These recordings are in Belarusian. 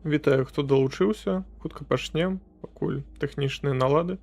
Вітаю, хто далучыўся. Хутка пачнем, пакуль тэхнічныя налады.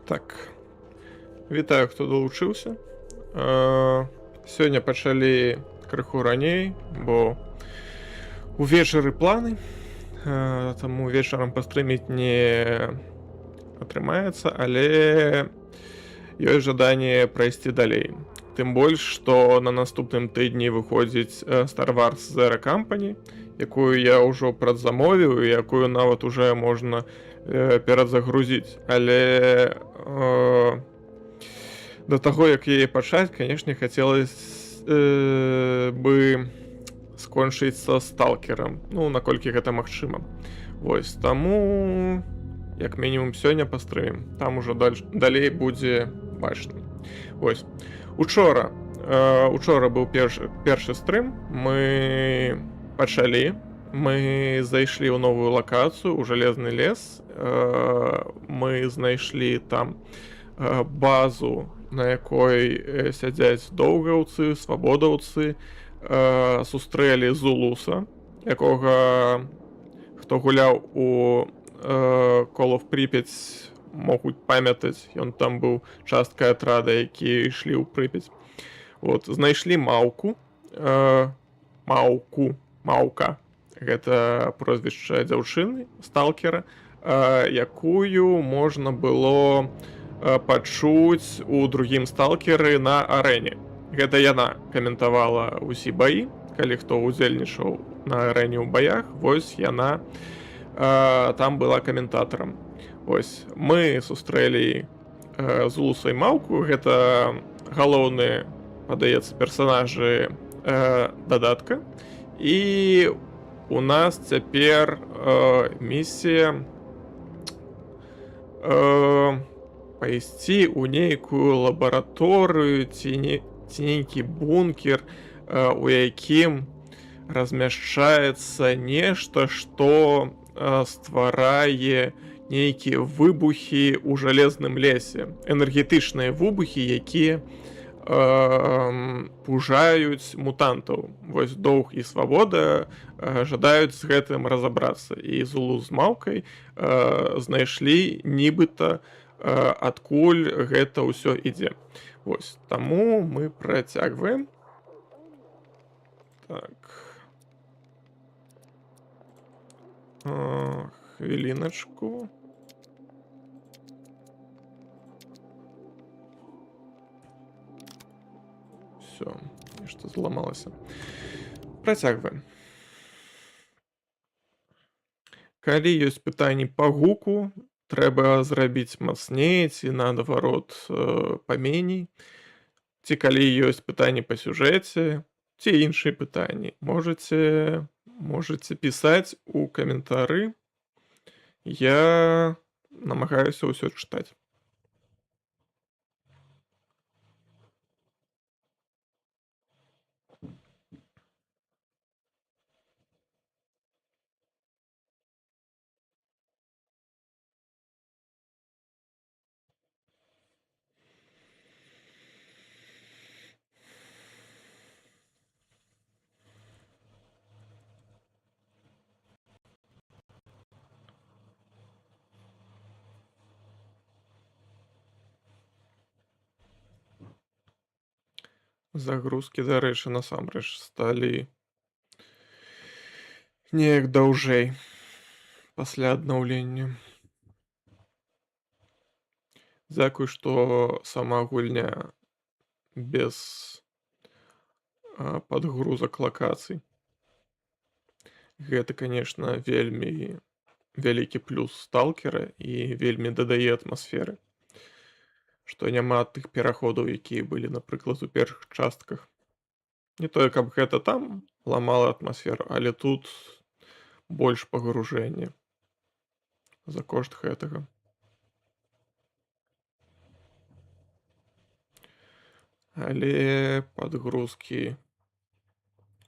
Так, вітаю, хто далучыўся. Сёння пачалі крыху раней, бо увечары планы, таму вечарам пастрыміць не атрымаецца, але ёсць жаданне прайсці далей. Тым больш, што на наступным тыдні выходзіць Star Wars Zero Company, якую я ўжо прадзамовіў і якую нават уже можна перадзагрузіць, але да таго, як яе пачаць, канешне, хацелось бы скончыць са сталкерам, ну, наколькі гэта магчыма. Вось, таму як мінімум сёння пастрымім, там ужо далей будзе бачна. Вось, учора быў першы стрым, мы пачалі, мы зайшлі ў новую лакацыю, у Жалезны лес, мы знайшлі там базу, на якой сядзяць доўгаўцы, свабодаўцы, сустрэлі Зулуса, якога, хто гуляў у Call of Pripyat, могуць памятаць, ён там быў часткай атрада, які ішлі ў Прыпяць. Вот, знайшлі Маўку, Маўка, гэта прозвішча дзяўчыны, сталкера, якую можна было пачуць у другім сталкеры на арэне. Гэта яна каментавала ўсе баі, калі хто ўдзельнічаў на арэне ў баях, вось яна там была каментатарам. Вось, мы сустрэлі Зулуса і Маўку, гэта галоўныя, падаецца, персанажы дадатка, і у нас цяпер місія пайсці ў нейкую лабараторыю ці нейкі бункер, у якім размяшчаецца нешта, што стварае нейкія выбухі ў Жалезным лесе, энергетычныя выбухі, якія пужаюць мутантаў. Вось Доўг і Свабода жадаюць з гэтым разабрацца. І Зулу з Маўкай знайшлі нібыта адкуль гэта ўсё ідзе. Вось, таму мы працягваем. Так. Хвіліначку. Все, нешта зламалася. Працягваем. Калі ёсць пытанні па гуку, трэба зрабіць мацней ці наадварот паменей. Ці калі ёсць пытанні па сюжэце, ці іншыя пытанні, можаце пісаць у каментары. Я намагаюся ўсё чытаць. Загрузкі, дарэчы, насамрэч сталі неяк даўжэй пасля аднаўлення. Дзякуй, што сама гульня без падгрузак лакацый. Гэта, конечно, вельмі вялікі плюс сталкера і вельмі дадае атмасферы. Што няма тых пераходаў, якія былі, напрыклад, у першых частках. Не тое, каб гэта там ламала атмасферу, але тут больш пагружэння за кошт гэтага. Але падгрузкі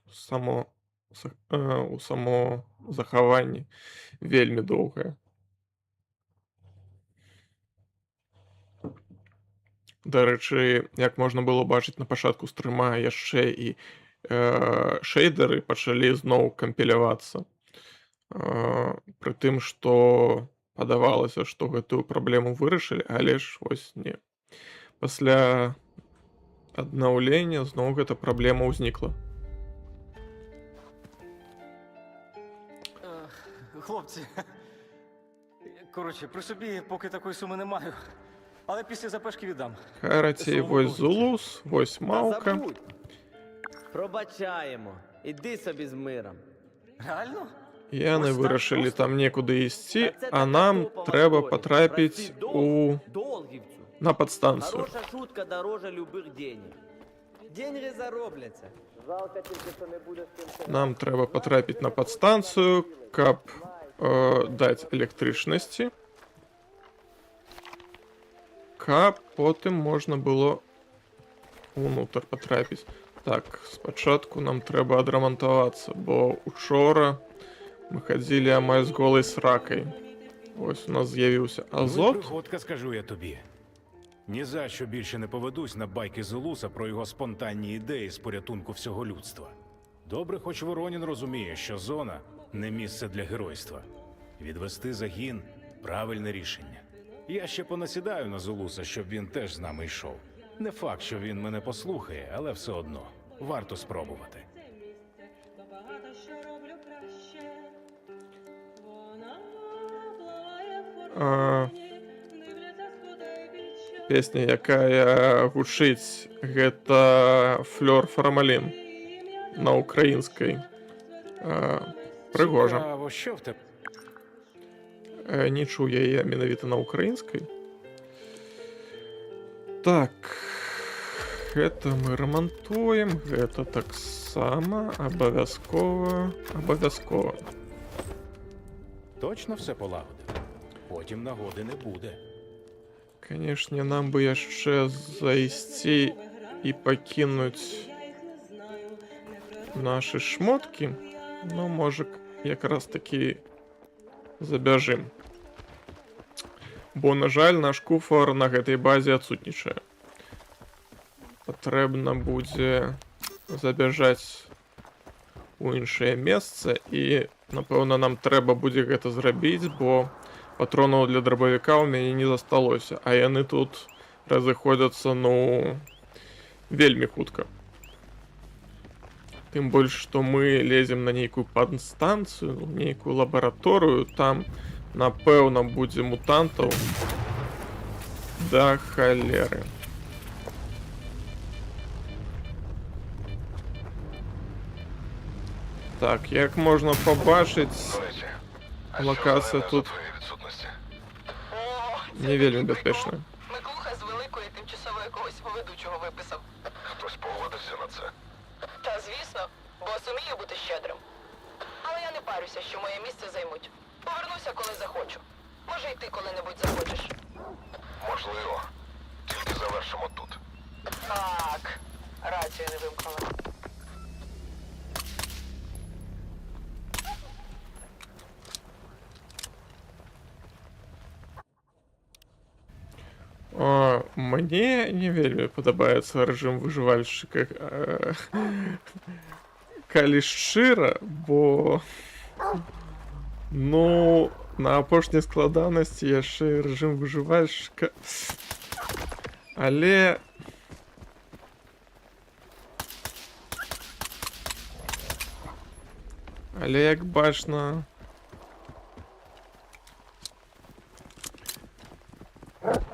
у само захаванне вельмі доўгае. Дарэчы, як можна было бачыць на пачатку стрыма, яшчэ і шэйдеры пачалі зноў кампілявацца. Пры тым, што падавалася, што гэтую праблему вырашылі, але ж вось не. Пасля аднаўлення зноў гэта праблема ўзнікла. Хлопці, коротше, при собі поки такої суми не маю, але після запешки віддам. Карацей, вось Зулус, вось Мавка. Забудь. Пробачаємо. Іди собі з миром. Реально? Яны Ось так вырашылі просто? там некуды ісці, Це а така нам топова трэба історія. патрапіць Прости, у Долгівцю. на падстанцыю. Хороша шутка дороже любих денег. Деньги заробляться. Жалко тільки, що не буде з ким Нам трэба патрапіць на падстанцыю, каб даць электрычнасці, каб потым можна было унутр патрапіць. Так, спачатку нам трэба адрамантавацца, бо учора мы хадзілі амаль з голай сракай. Ось у нас з'явіўся азот. Пригодка, скажу я тобі. Ні за що більше не поведусь на байки Зулуса про його спонтанні ідеї з порятунку всього людства. Добре, хоч Воронін розуміє, що зона – не місце для геройства. Відвести загін – правильне рішення. Я ще понасідаю на Зулуса, щоб він теж з нами йшов. Не факт, що він мене послухає, але все одно. Варто спробувати. Песня, якая гучыць, гэта Флёр Фармалін на украінскай. Прыгожа. Цікаво, що в тебе? Не чуў яе менавіта на украінскай. Так, гэта мы рамантуем, гэта таксама абавязкова. Точно все полагодив? Потім нагоди не буде. Канешне, нам бы яшчэ зайсці і пакінуць нашы шмоткі, ну, можа, якраз такі забяжым. Бо, на жаль, наш куфар на гэтай базе адсутнічае. патрэбна будзе забяжаць у іншае месца, і напэўна нам трэба будзе гэта зрабіць, бо патронаў для дробавіка ў мяне не засталося, а яны тут разыходзяцца, ну, вельмі хутка. Тым больш, што мы лезем на нейкую падстанцыю, нейкую лабараторыю, там, напэўна, будзе мутантаў да халеры. Так, як можна побачыць, локація тут не вельмі бяспечная. Миклуха з великої тимчасово якогось ведучого виписав. Хтось погодився на це. Та звісно, бо сумію бути щедрим. Але я не парюся, що моє місце займуть. Повернуся, коли захочу. Може, й ти коли-небудь захочеш. Можливо. Тільки завершимо тут. Так, рацію не вимкнула. Мне не вельмі падабаецца рэжым выжывальшчыка, калі шчыра, бо ну на апошняй складанасці яшчэ і рэжым выжывальшчыка, але як бачна,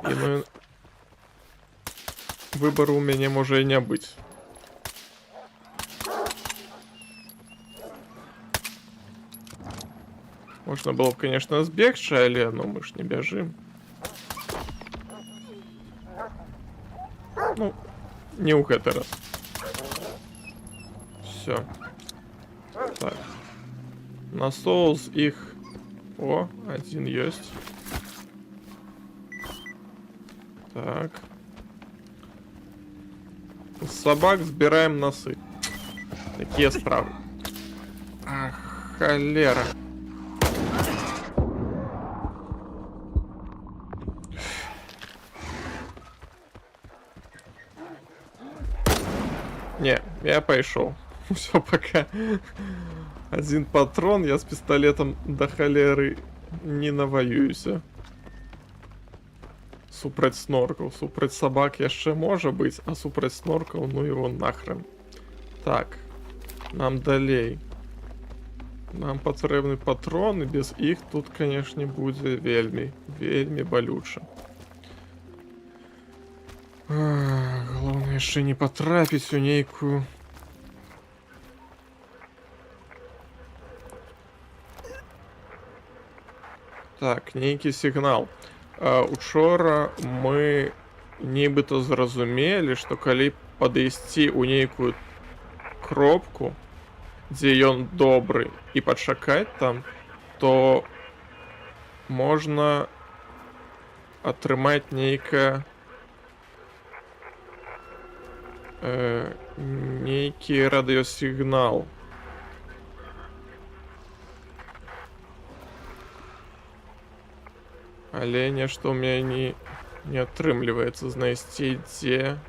ну, выбору у мяне можа і не быць. Можна было б, конечно, збегчы, але ну мы ж не бяжым. Ну, не ў гэты раз. Все. Так. На соус іх... О, один ёсць. Так. С собак збираем носы. Такие справы. Ах, холера. Не, я пошел. Все, пока. Один патрон, я с пистолетом до холеры не навоююся. Супраць сноркаў, супраць сабак яшчэ можа быць, а супраць сноркаў, ну его нахрен. Так, нам далей. Нам патрэбны патроны, без іх тут, канешне, будзе вельмі, вельмі балюча. Галоўнае яшчэ не патрапіць у нейкую... Так, нейкі сігнал. Учора мы нібыта зразумелі, што калі падысці ў нейкую кропку, дзе ён добры, і пачакаць там, то можна атрымаць нейкі радыёсігнал. Але нешта ў мяне не атрымліваецца знайсці, дзе...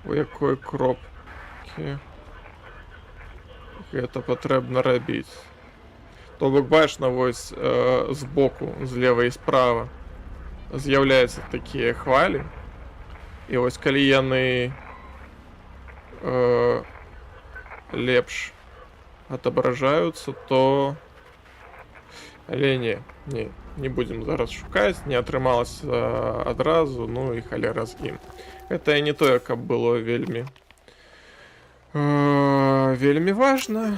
У якой кропкі гэта патрэбна рабіць. То бок бачна, вось збоку, злева і справа з'яўляюцца такія хвалі. І вось калі яны лепш атображаюцца, то... Але не будем зараз шукаць, не атрымалася адразу, ну і халера з ім. Гэта не тое, каб было вельмі важна.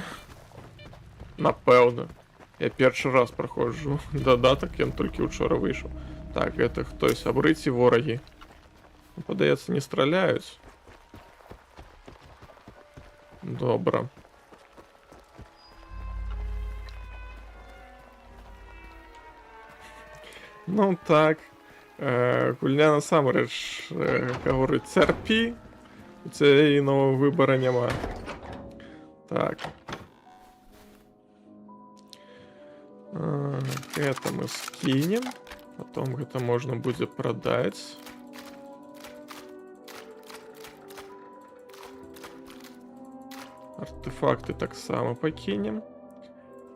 Напэўна. Я першы раз праходжу дадатак, ён толькі учора выйшаў. Так, гэта хто, сябры ці ворагі? Падаецца, не страляюць. Добра. Ну так, гульня насамрэч гаворыць цярпі, у цябе інага выбара няма. Так. Гэта мы скінем, потом гэта можна будзе прадаць. Артефакты таксама пакінем.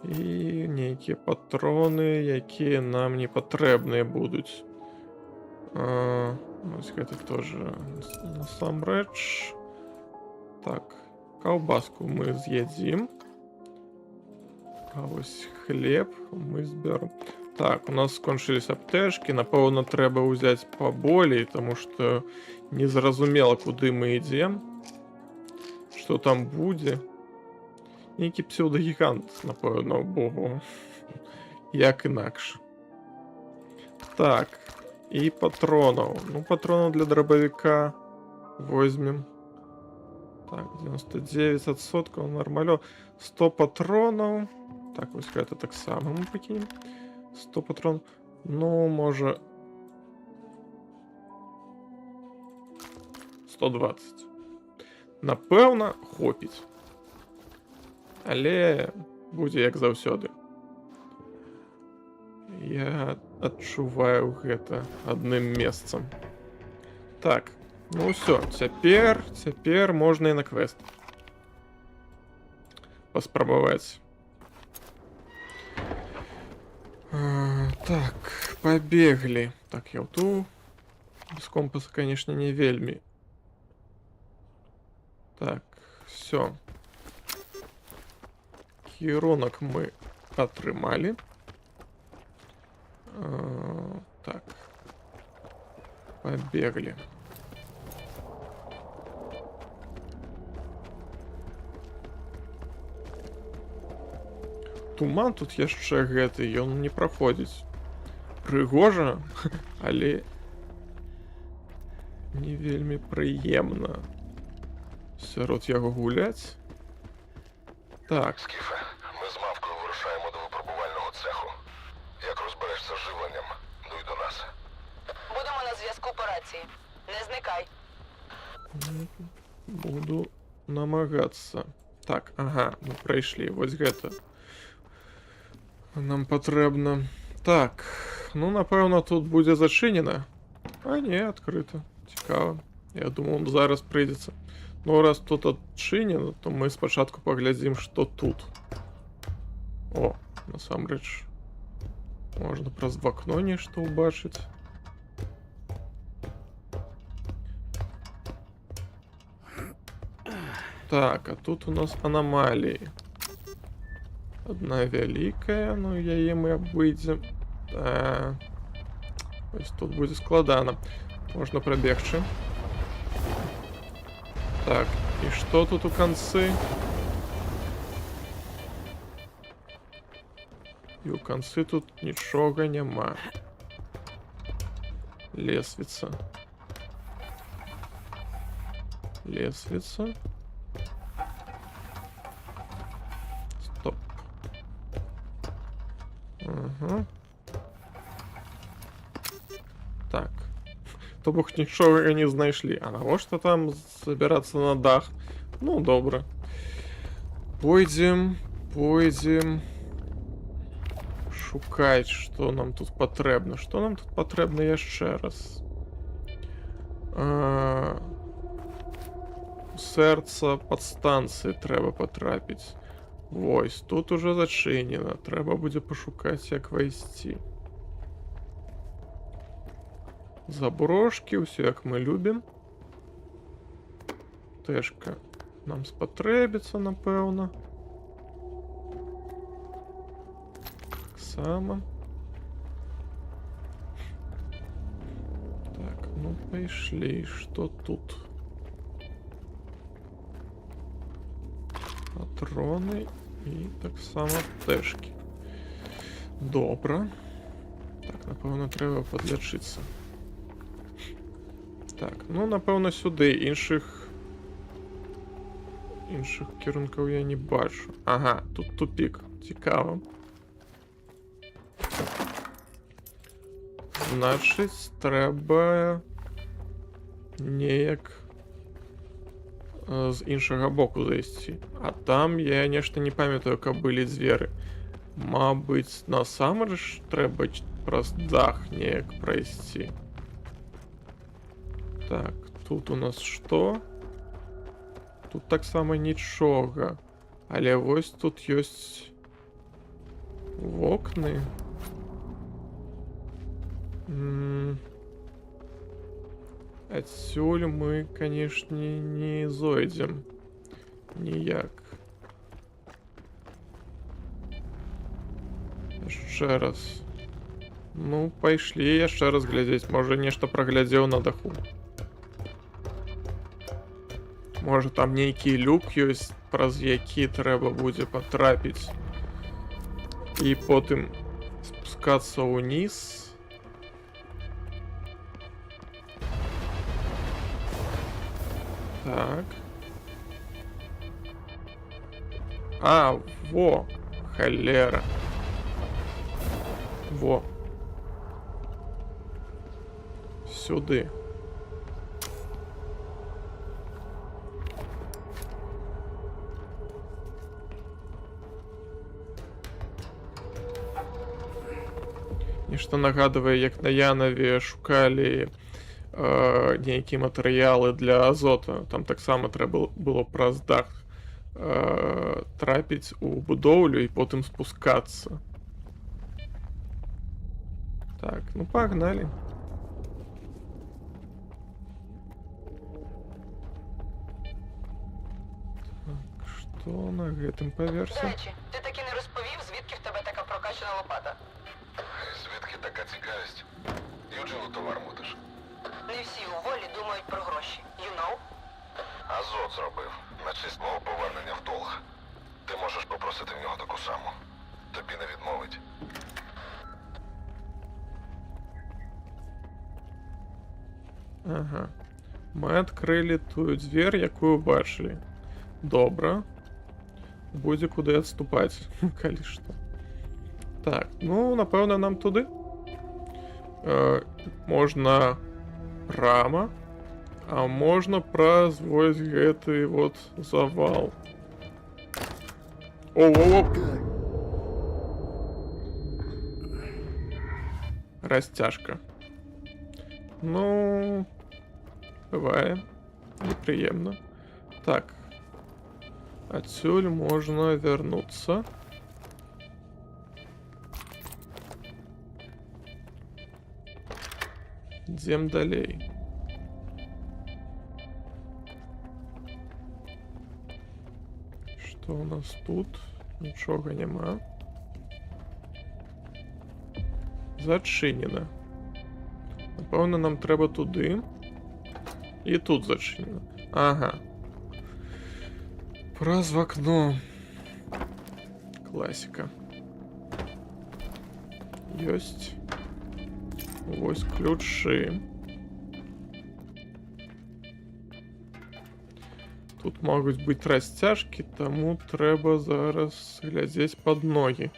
І нейкія патроны, якія нам не патрэбныя будуць. Ось гэта тоже насамрэч. Так, каўбаску мы з'ядзім. А вось хлеб мы зберем. Так, у нас скончылись аптэшкі. Напэўна, трэба ўзяць паболей, таму што незразумела, куды мы ідзем. Што там будзе. Нейкі псеўдагігант, напэўна, богу. Як інакш. Так, і патронаў. Ну, патронаў для дробавіка возьмем. Так, 99%, нормалё. 100 патронаў. Так, вось гэта таксама мы пакінем. 100 патрон. Ну, можа... 120. Напэўна, хопіць. Але будзе як заўсёды. Я адчуваю гэта адным месцам. Так, ну ўсё, цяпер можна і на квест паспрабаваць. Так, пабеглі. Так, я тут без компаса, конечно, не вельмі. Так, все. Кірунак мы атрымалі. Так. Пабеглі. Туман тут яшчэ гэты, ён не праходзіць. Прыгожа, але не вельмі прыемна сярод яго гуляць. Так. Скіфе, ми з мавкою вирушаємо до випробувального цеху. Як розберешся з живленням, дуй до нас. Будемо на зв'язку по рації. Не зникай. Буду намагацца. Так, ага, мы прайшлі. Вось гэта. Нам патрэбна. Так, ну, напэўна, тут будзе зачынена. А не, адкрыта. Цікава. Я думаў, зараз прыйдзецца. Ну, раз тут адчынена, то мы спачатку паглядзім, што тут. О, насамрэч. Можна праз вакно нешта ўбачыць. Так, а тут у нас аномалии. Одна вялікая, ну яе мы абыдзем. Ось тут будзе складана. Можна прабегчы. Так, і што тут у канцы? І ў канцы тут нічога няма. Лесвіца. Лесвіца. Стоп. Ага. Так. То бок нічога не знайшлі. А навошта там забірацца на дах? Ну, добра. Пойдзем. Шукаць, што нам тут патрэбна. Што нам тут патрэбна яшчэ раз? Сэрца падстанцыі трэба патрапіць. Вось, тут уже зачынена. Трэба будзе пашукаць, як вайсці. Заброшки, ўсё як мы любім. Тэшка нам спатрэбіцца, напэўна. Таксама. Так, ну пайшлі. Што тут? Патроны і таксама тэшкі. Добра. Так, напэўна, трэба падлячыцца. Так, ну, напэўна, сюды. Іншых кірункаў я не бачу. Ага, тут тупік. Цікава. Значыць, трэба неяк з іншага боку зайсці. А там я нешта не памятаю, каб былі дзверы. Мабыць, насамрэч трэба праз дах неяк прайсці. Так, тут у нас что? Тут так само нічога. Але вось тут ёсць вокны. Адсюль мы, канешне, не зойдзем. Ніяк. Яшчэ раз. Ну, пайшлі яшчэ раз глядзець. Можа, нешта праглядзеў на даху. Можа, там нейкі люк ёсць, праз які трэба будзе патрапіць. І потым спускацца ўніз. Так. А, во, холера. Во. Сюди. Нешта нагадывае, як на Янаве шукалі нейкія матэрыялы для азота. Там таксама трэба было праз дах трапіць у будоўлю і потым спускацца. Так, ну пагналі. Так, што на гэтым До паверсе? речі, ти таки не розповів, звідки в тебе така прокачана лопата. Звідки така цікавість? Юджину товар мутиш. Не всі у волі думають про гроші. You know? Азот зробив на честь мого повернення в долг. Ти можеш попросити в нього таку саму. Тобі не відмовить. Ага. Мы адкрылі тую дзвер, якую бачылі. Добра. Будзе куды адступаць, калі што. Так, ну, напэўна, нам туды. Можна прама, а можна праз вось гэты вот завал. О-о-о! Расцяжка. Ну, бывае. Непрыемна. Так. Адсюль можна вярнуцца. Ідзем далей. Што у нас тут? Нічога няма. Зачынена. Напэўна, нам трэба туды. І тут зачынена. Ага. Праз вакно. Класіка. Ёсць. Вось ключы. Тут могуць быць расцяжкі, таму трэба зараз глядзець пад ногі.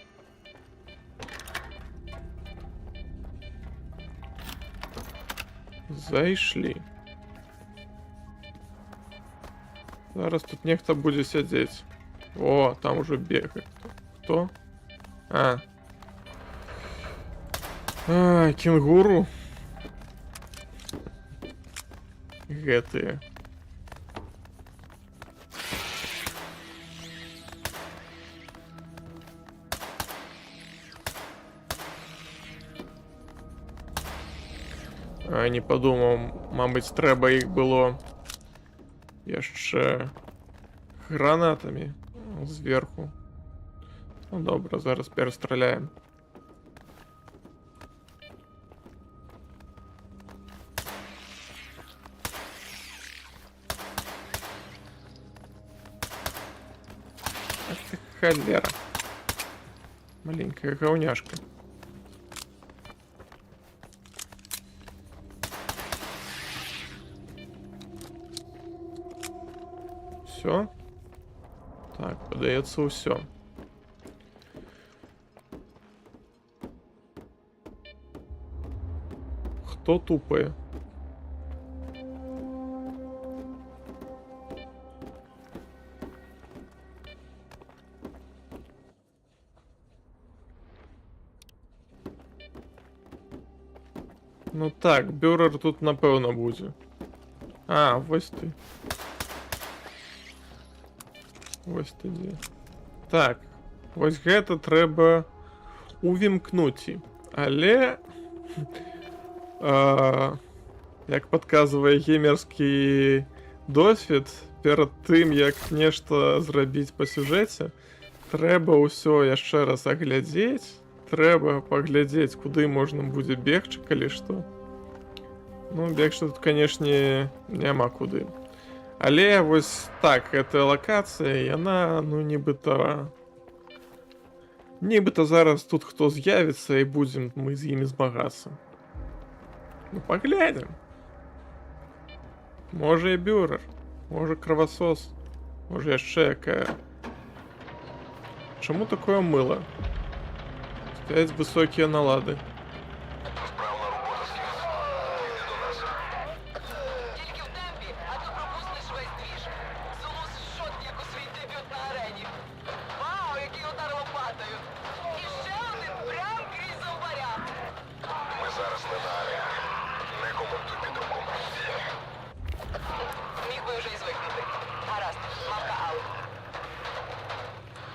Зайшлі. Зараз тут нехта будзе сядзець. О, там ужо бегае. Хто? А. А, кенгуру. Гэтыя. А, не падумаў, мабыць, трэба іх было яшчэ гранатамі зверху. Ну добра, зараз перастраляем. Ах ты холера. Маленькая говняшка. Все. Так, падаецца ўсё. Хто тупае? Ну так, бюрер тут напэўна будзе. А, вось ты. Вось тоді. Так, вось гэта трэба увімкнуць. Але як падказвае геймерскі досвед, перад тым як нешта зрабіць па сюжэце, трэба ўсё яшчэ раз аглядзець, трэба паглядзець, куды можна будзе бегчы, калі што. Ну, бегчы тут, канешне, няма куды. Але вось так, гэтая лакацыя, яна, ну, нібыта зараз тут хто з'явіцца і будзем мы з імі змагацца. Ну, паглядзім. Можа і бюрер, можа кровосос, можа яшчэ якая. Чаму такое мыло? Стоять высокие налады. Справна робота, Скіф. Іди до нас. Тільки в темпі, а то пропустиш весь двіж. Зулус шот, як у свій дебют на арені. Вау, який удар лопатою. І ще один прям крізь зомбаря. Ми зараз не на арені. Не коментуй підробку. Міг би вже й звикнути. Гаразд, мавка аут.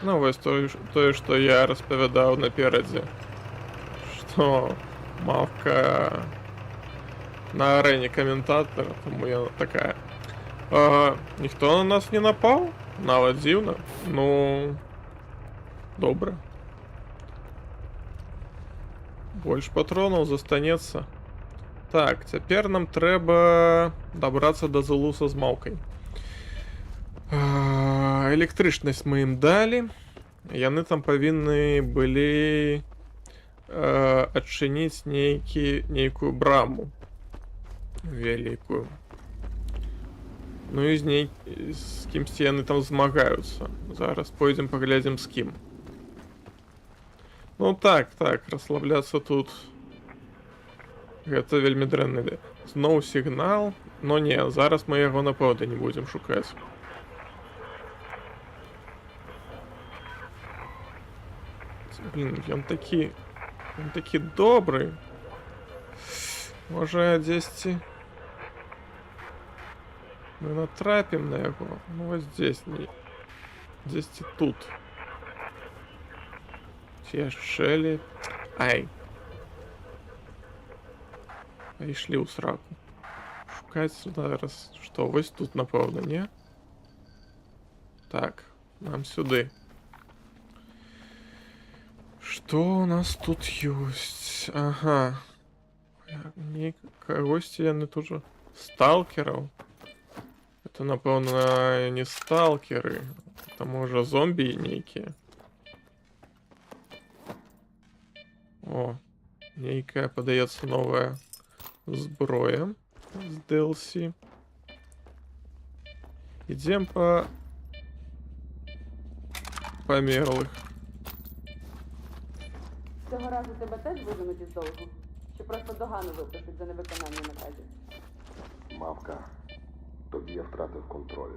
Ну, вось тое, што я распавядаў наперадзе. Што мавка на арэне каментатора, таму яна такая. Ніхто на нас не напаў? Нават дзіўна. Ну, добра. Больш патронаў застанецца. Так, цяпер нам трэба дабрацца да Зулуса з маўкай. Электрычнасць мы ім далі. Яны там павінны былі адчыніць нейкую браму вялікую. Ну і з кімсьці яны там змагаюцца. Зараз пойдзем паглядзім з кім. Ну так, расслабляцца тут гэта вельмі дрэнны ідэ. Зноў сігнал. Но не, зараз мы яго напэўна не будзем шукаць. Блин, ён такі добры. Можа, дзесьці мы натрапім на яго. Ну, вось здесь, дзесьці тут. Ці яшчэ лепей. Ай. Пайшлі ў сраку. Шукаць зараз. Што, вось тут, напэўна, не? Так, нам сюды. Что у нас тут ёсць? Ага. Кагосьці яны тут жа. Сталкераў. Это, напэўна, не сталкеры. Это, можа, зомбі нейкія. О, нейкая, падаецца, новая зброя з DLC. Ідзем па памерлых. Цього разу тебе теж виженуть із долгу? Чи просто догану випишуть за невиконання наказів? Мавка, тоді я втратив контроль.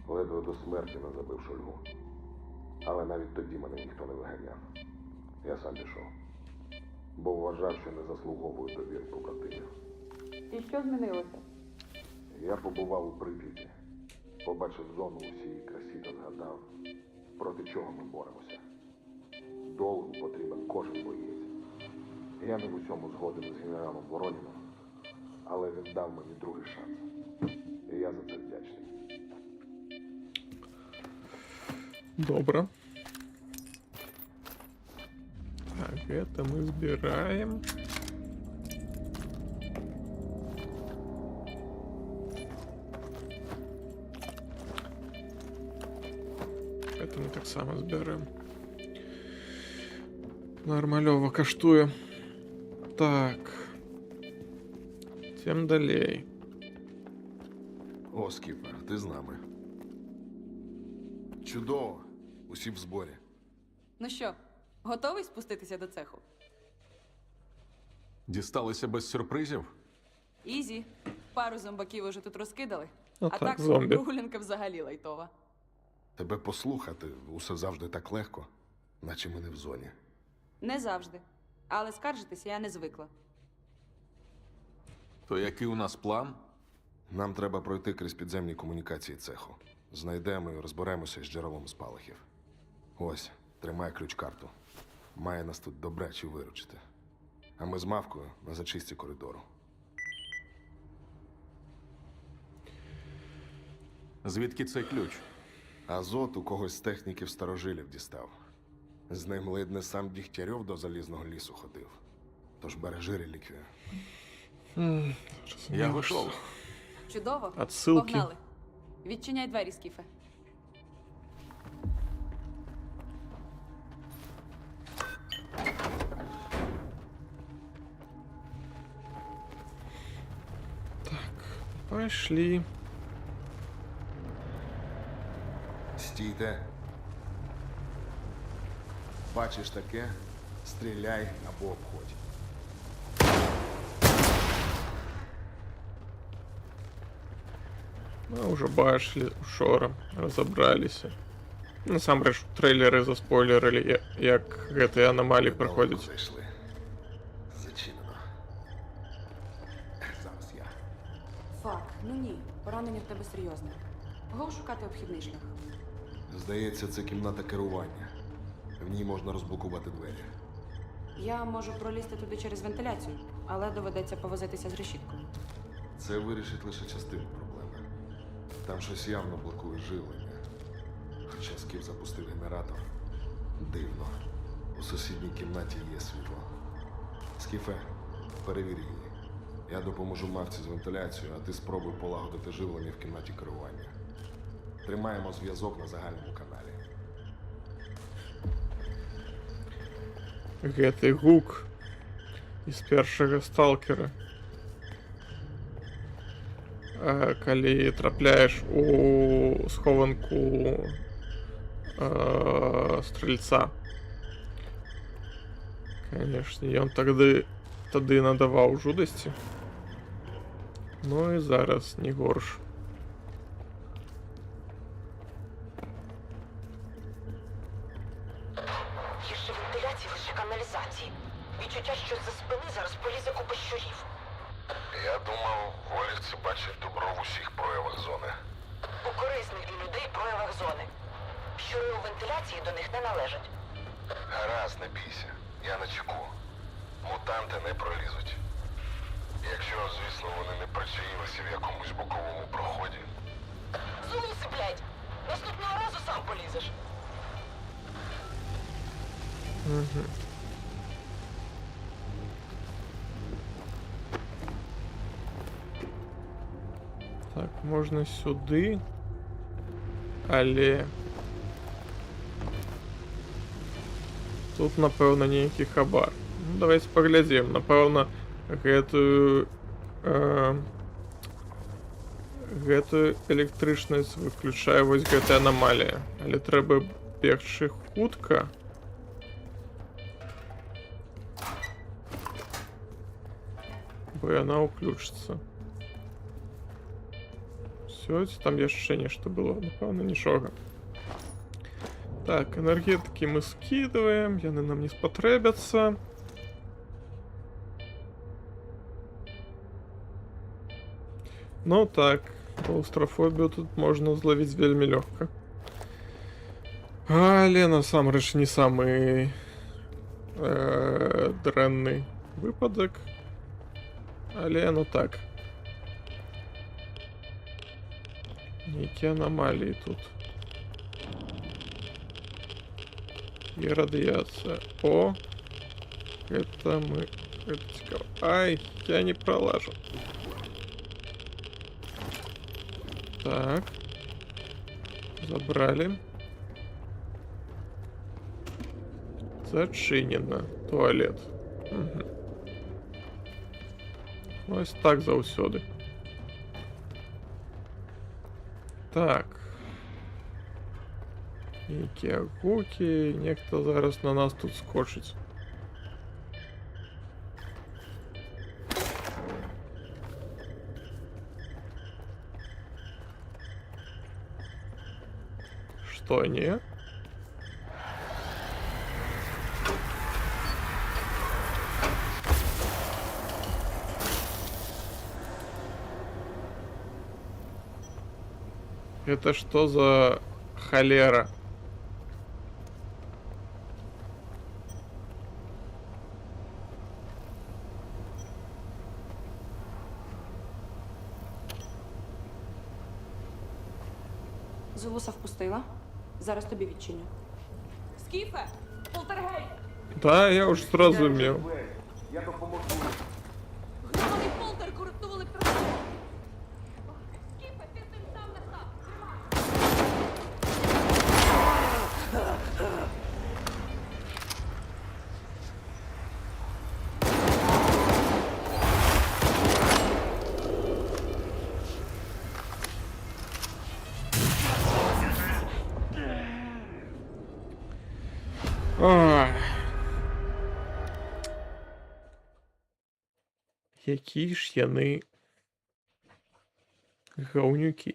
Ледве до смерті не забив шульгу. Але навіть тоді мене ніхто не виганяв. Я сам пішов. Бо вважав, що не заслуговую довіри побратимів. І що змінилося? Я побував у Прип'яті. Побачив зону у всій красі та згадав, проти чого ми боремося. Долгу потрібен кожен боєць. Я не в усьому згоден з генералом Вороніном, але він дав мені другий шанс. І я за це вдячний. Добро. Так, это мы сбираем. Это мы так само збираем. Нормалёво каштуе. Так. Тем далей. О, Скіпер, ти з нами. Чудово. Усі в зборі. Ну що, готовий спуститися до цеху? Дісталися без сюрпризів? Ізі. Пару зомбаків уже тут розкидали. Ну А так, так, зомбі. прогулянка взагалі лайтова. Тебе послухати усе завжди так легко, наче ми не в зоні. Не завжди. Але скаржитися я не звикла. То який у нас план? Нам треба пройти крізь підземні комунікації цеху. Знайдемо і розберемося з джерелом спалахів. Ось, тримай ключ-карту. Має нас тут добряче виручити. А ми з Мавкою на зачистці коридору. Звідки цей ключ? Азот у когось з техніків старожилів дістав. З ним ледь не сам Дігтярьов до залізного лісу ходив. Тож бережи реліквію. Я готов. Чудово. Отсилки. Погнали. Відчиняй двері, Скіфе. Пошли. Стійте. Бачиш таке? Стріляй або обходь. Мы уже бачили Шора, разобрались. Насамрэч, трейлеры заспойлерили, як гэтай аномалії проходять. Зайшли. Зачинено. Зараз я. Фак, ну ні. Поранення в тебе серйозне. Го шукати обхідний шлях. Здається, це кімната керування. В ній можна розблокувати двері. Я можу пролізти туди через вентиляцію, але доведеться повозитися з решіткою. Це вирішить лише частину проблеми. Там щось явно блокує живлення. Хоча Скіф запустив генератор. Дивно. У сусідній кімнаті є світло. Скіфе, перевір її. Я допоможу Мавці з вентиляцією, а ти спробуй полагодити живлення в кімнаті керування. Тримаємо зв'язок на загальному каналі. Гэты гук из першага сталкера. А калі трапляеш у схованку стрельца, конечно, ён тады надаваў жудасці. Ну і зараз не горш. Гірше вентиляції, лише каналізації. Відчуття, що з-за спини зараз полізе купа щурів. Я думав, волівці бачать добро в усіх проявах зони. У корисних для людей проявах зони. Щури у вентиляції до них не належать. Гаразд, не бійся. Я на чеку. Мутанти не пролізуть. Якщо, звісно, вони не причаїлися в якомусь боковому проході. Зулуси, блядь! Наступного разу сам полізеш. Так, можна сюди. Але тут, напэўна, нейкі хабар. Ну, давайте паглядзім. Напэўна, гэтую электрычнасць выключае вось гэтая анамалія. Але трэба бегчы хутка. Бо яна ўключыцца. Все, там яшчэ нешта было, напэўна, нічога. Так, энергетики мы скидываем, яны нам не спатрэбяцца. Ну так, клаустрофобію тут можна зловіць вельмі лёгка. Але насамрэч не самы дрэнны выпадак. Але ну так. Нейкія аномалії тут. І радіація. О! Это мы... Это цікаво. Ай, я не пролажу. Так. Забрали. Зачинено. Туалет. Угу. Ось так заўсёды. Так. Нейкія гукі, нехто зараз на нас тут скочыць. Што, не? Это что за холера? Зулуса впустила. Зараз тобі відчиню. Скіфе! Полтергейст! Да, я уже зрозумів. Гномий полтер куртнув електроніку! Скіфе, ти тим сам не став! Тримай! Ой. Які ж яни говнюки.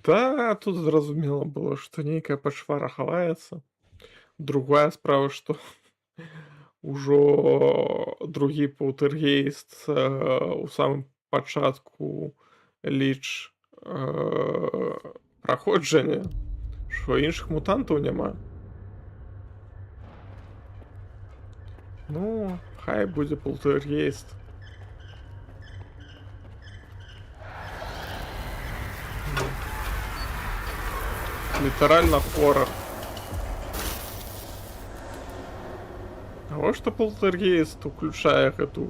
Та тут зразумело было, что нейкая пачвара хаваецца. Другая справа, што ўжо другі паўтэргейст у самым пачатку ліч праходжання, што іншых мутантаў няма. Ну, хай будзе полтергейст. Літаральна хорор. А вот што полтергейст уключае гэту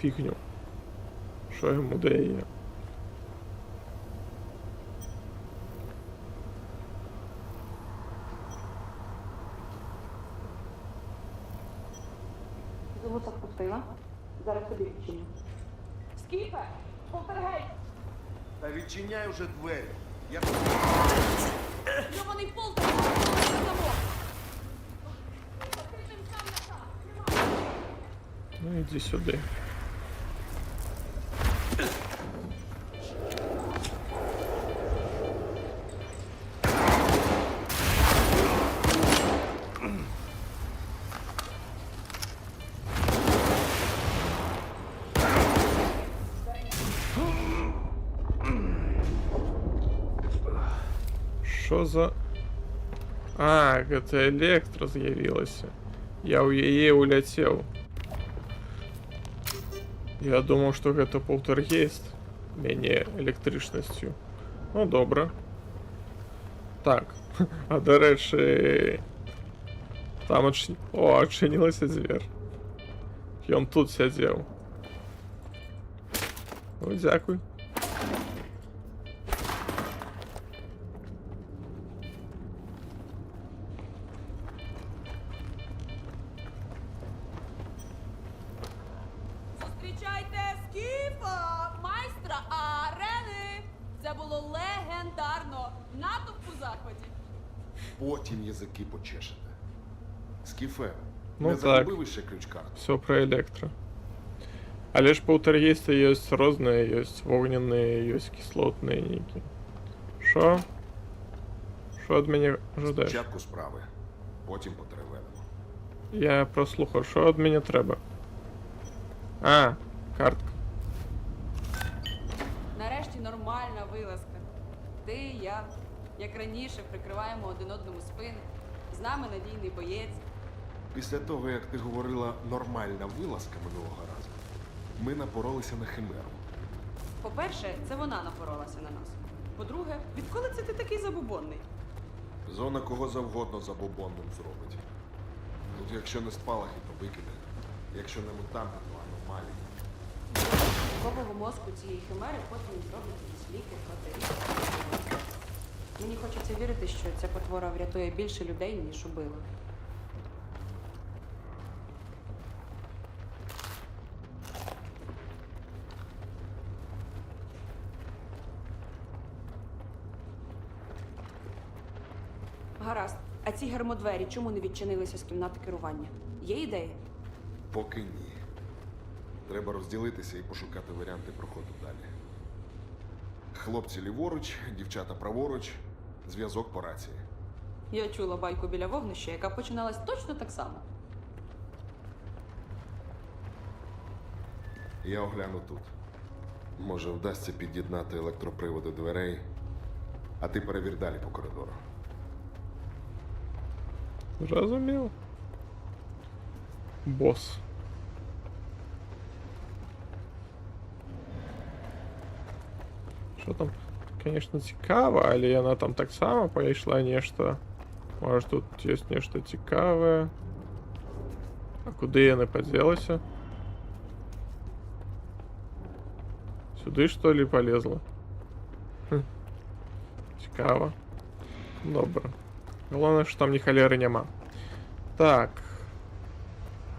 фігню. Што яму дае? Зулуса впустила. Зараз тобі відчиню. Скіфе! Полтергейст! Та відчиняй уже двері. Я Гномий полтер куртнув замок! Ти тим сам не став! Тримай! Ну іди сюди. Що за... А, гэта электра з'явілася. Я ў яе уляцеў. Я думаў, што гэта полтергейст мяне электрычнасцю. Ну, добра. Так, а дарэчы... Там адчынілася дзвер. Ён тут сядзеў. Ну, дзякуй. Зустрічайте Скіфа, майстра арени! Це було легендарно! Натовп у захваті! потім язики почешете. Скіфе, Ну не так. загубив ще ключ-карту? Все про электро. Але ж полтергейсты ёсць розныя, ёсць вогненные, ёсць кіслотныя нейкі. Шо? Шо ад мяне жадаеш? Спочатку справи, потім потеревенимо. Я прослухав, що ад мяне трэба? А, картка. Нарешті нормальна вилазка. Ти і я, як раніше, прикриваємо один одному спини. З нами надійний боєць. Після того, як ти говорила нормальна вилазка минулого разу, ми напоролися на химеру. По-перше, це вона напоролася на нас. По-друге, відколи це ти такий забубонний? Зона кого завгодно забобонним зробить. Тут якщо не спалахи, то викиде. Якщо не мутанти, то аномалії. Кового мозку цієї химери потім зроблять якісь ліки проти різних. Мені хочеться вірити, що ця потвора врятує більше людей, ніж убила. Гаразд. А ці гермодвері чому не відчинилися з кімнати керування? Є ідея? Поки ні. Треба розділитися і пошукати варіанти проходу далі. Хлопці ліворуч, дівчата праворуч, зв'язок по рації. Я чула байку біля вогнища, яка починалась точно так само. Я огляну тут. Може, вдасться під'єднати електроприводи дверей, а ти перевір далі по коридору. Зрозумів. Бос. Що там? Конечно, цікаво, але вона там так само пройшла нечто. Може тут є нечто цікаве. А куди я не поділася? Сюди, що ли, полезла? Хм. Цікаво. Добре. Головне, що там ні холери нема. Так.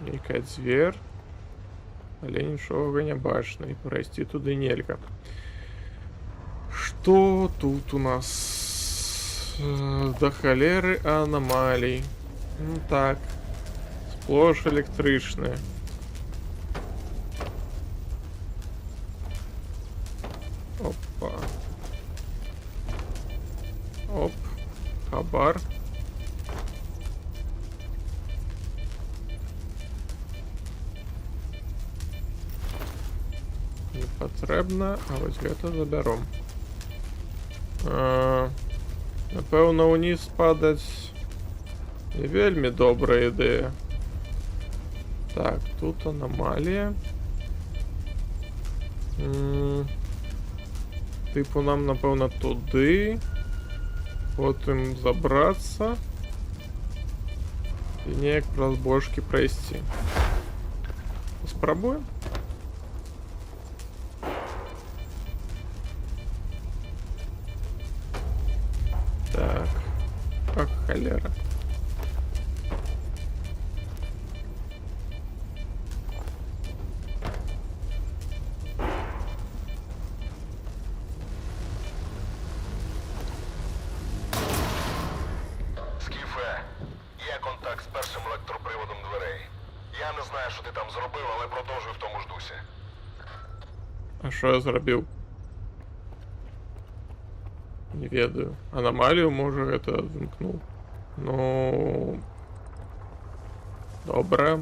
Нейкая дзвер. Але нічого не бачно. І пройти туди нельга. Что тут у нас? До холеры аномалий. Ну так. Сплошь электричные. Опа. Оп. Хабар. Не потребно, а ось это заберем. Напевно, униз падать не вельми добра ідея. Так, тут аномалія. Типу нам, напевно, туди. Потім забратися. І ніяк праз бошки пройти. Спробуємо? Так. Ах, холера. Скіфе, є контакт з першим електроприводом дверей. Я не знаю, що ти там зробив, але продовжуй в тому ж дусі. А що я зробив? Не ведаю. Аномалію, може, это вимкнув. Ну. Добре.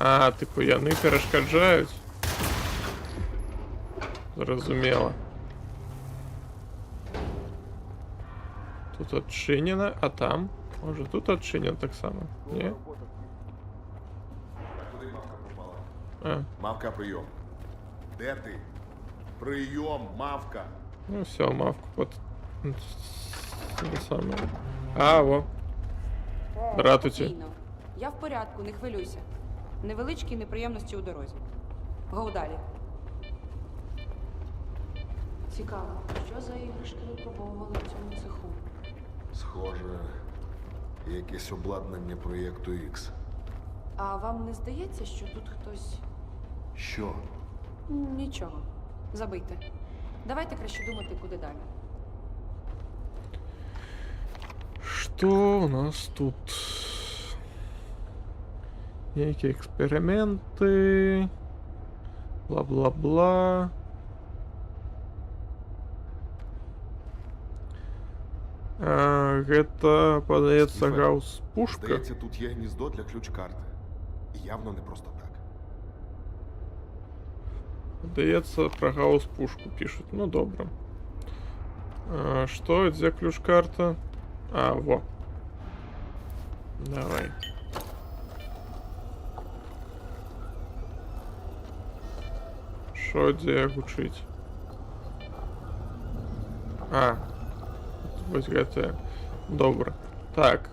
А, типу, яни перешкоджають. Зрозуміло. Тут відчинено, а там? Може тут відчинено так само? Ні? Куди мавка попала? А, Мавка, прийом. Де ти? Прийом, мавка! ну все, мавку под... Те саме. А, во. Дратуйте. Спокійно. Я в порядку, не хвилюйся. Невеличкі неприємності у дорозі. Гоу далі. Цікаво, що за іграшки випробовували в цьому цеху? Схоже, якесь обладнання проєкту X. А вам не здається, що тут хтось... Що? Нічого. Забийте. Давайте краще думати, куди далі. Что у нас тут? Некие эксперименты. Бла-бла-бла. Это подається Слухай, гаус пушка. Здається, тут є гніздо для ключ-карти. І явно не просто так. Подається про гаус пушку пишут. Ну добре. Что? Где ключ-карта? А, во. Давай. Що де учить? А. Ось ГТ. Добре. Так.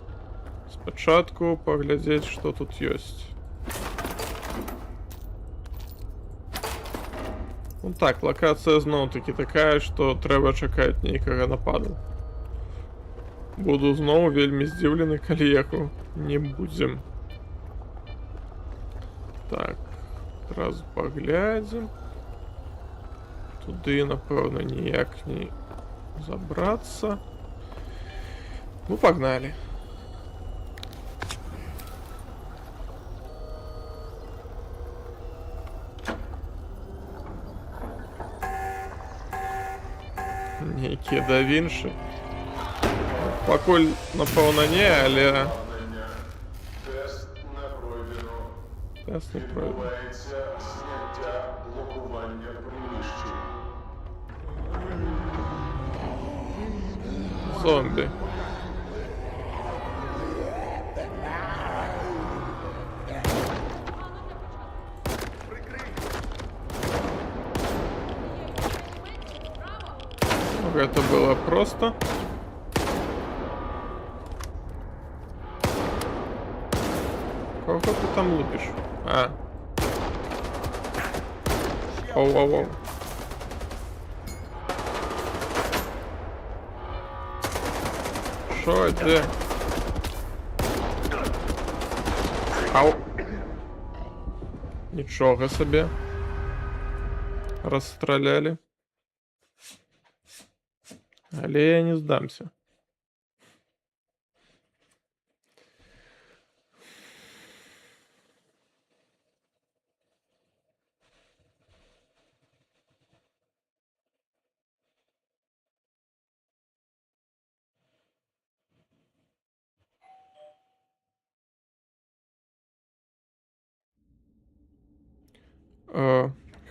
Спочатку поглядеть, що тут есть. Ну так, локація знову-таки така, що треба чекати ніякого нападу. Буду знову вельми здивлений, коли яку не будем. Так, одразу поглядим. Туди, напевно, ніяк не забраться. Ну, погнали. Некий да Вінчі. Покуль, напевно, не, але... Тест не пройдено. Тест не пройде. Відбувається зняття блокування приміщень. Зомбі. Ну, это было просто. Кого ты там лупишь? А. Оу-оу-оу. Шо это? Ау. Нічого собі. Розстріляли. Але я не здамся.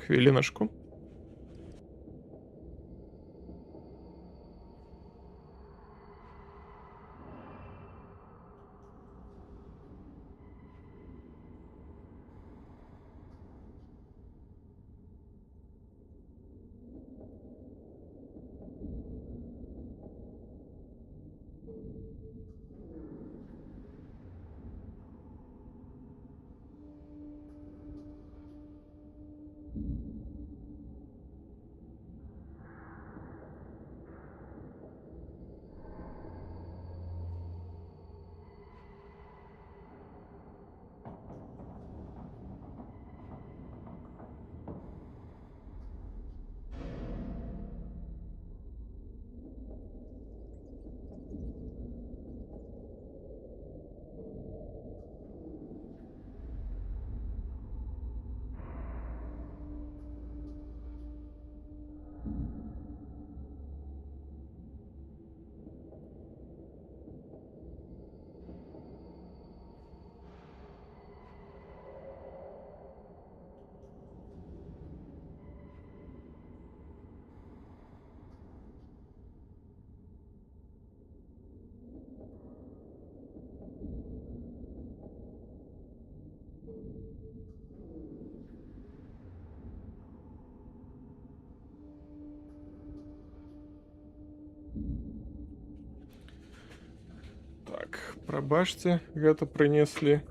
Хвилиночку. Так, пробачьте, гэта прынеслі.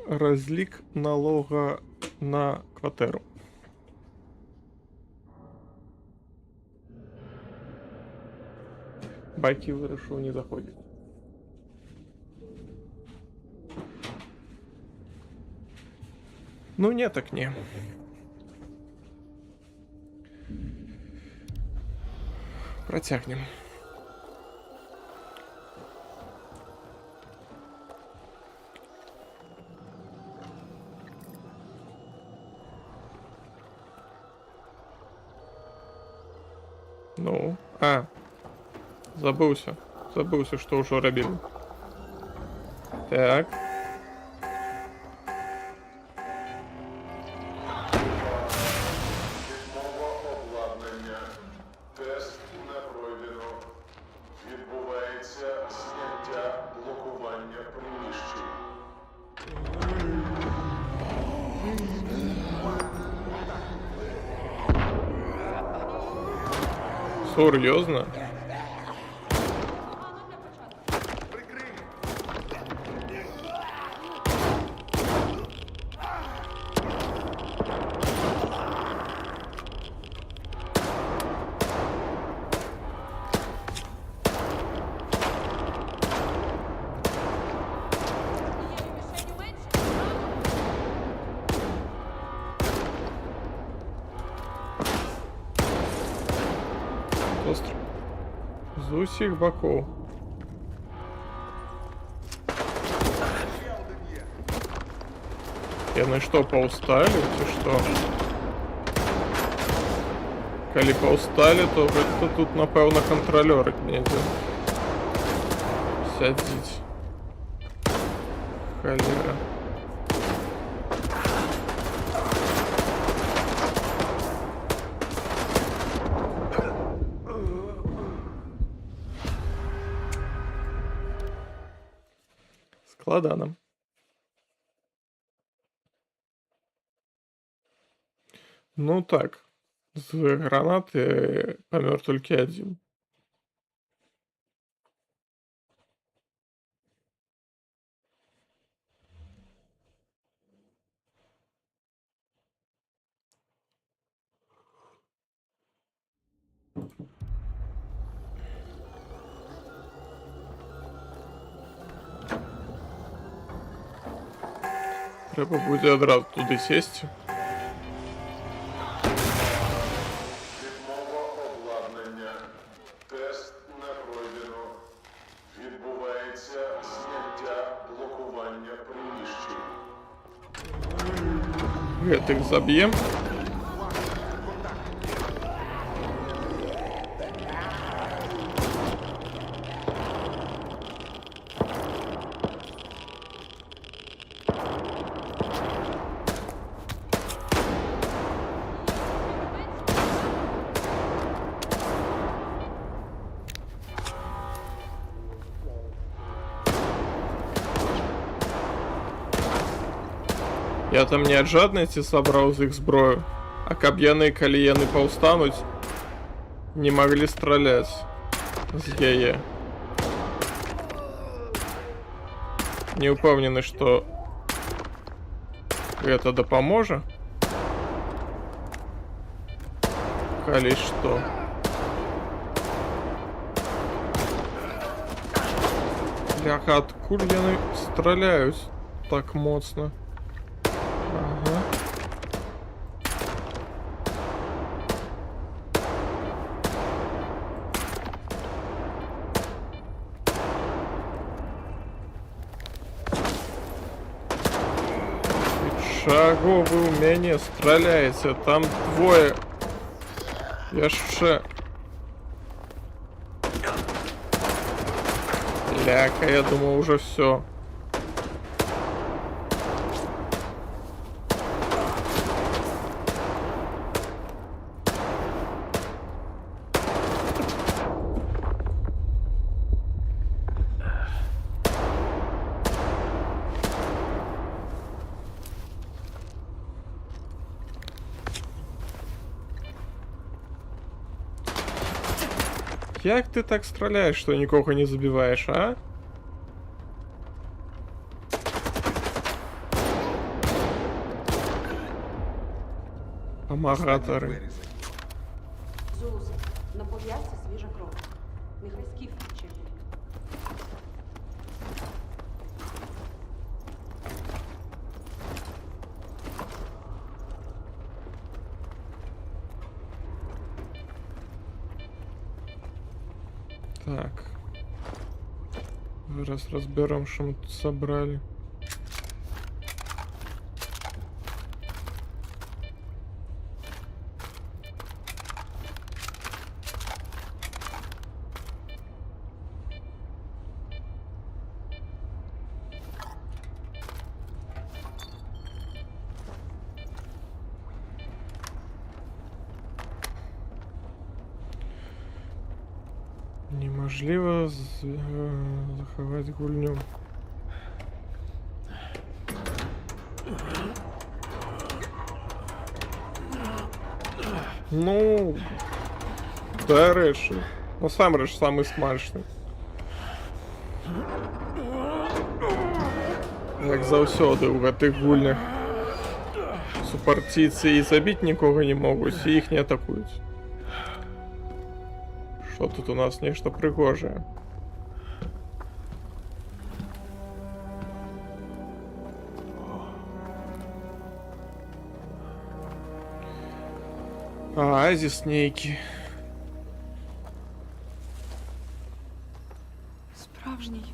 Разлік налога на кватэру. Байкі вырашыў не заходзіць. Ну не, так не. Працягнем. Ну, забыўся, што ўжо рабіў. Так. Відмова обладнання. Тест не пройдено. Відбувається зняття блокування приміщень. Серйозно? З усіх боков. Яны што, паўсталі, ці што? Калі паўсталі, то гэта тут, напэўна, кантралёры недзе. Сядіть. Холера. Складано. Ну так, з гранати помер тільки один. Треба буде одразу туди сісти. Відмова обладнання. Тест не пройдено. Відбувається зняття блокування приміщень. Этих заб'єм. Я там не ад жаднасці сабраў з іх зброю, а каб яны, калі яны паўстануць, не маглі страляць з яе. Не ўпэўнены, што гэта дапаможа. Калі што. Бляха, адкуль яны страляюць так моцна? Ага. Чаго вы ў мяне страляеце? Там двое. Яшчэ. Ляка, я думаю, уже все. Як ты так страляешь, что нікого не забиваешь, а? Амагаторы. Зулусе, на пов'язці свіжа кров. Нехай скіф вчить. Так. Зараз разберем, что мы тут собрали. Неможливо заховать гульню. Ну, дарэчы. Насамрэч самы смачны. Як заўсёды ў гэтых гульнях. Супарціцы і забіць нікога не могуць, і іх не атакуюць. Что тут у нас нечто пригожее? Оазис некий. Справжній.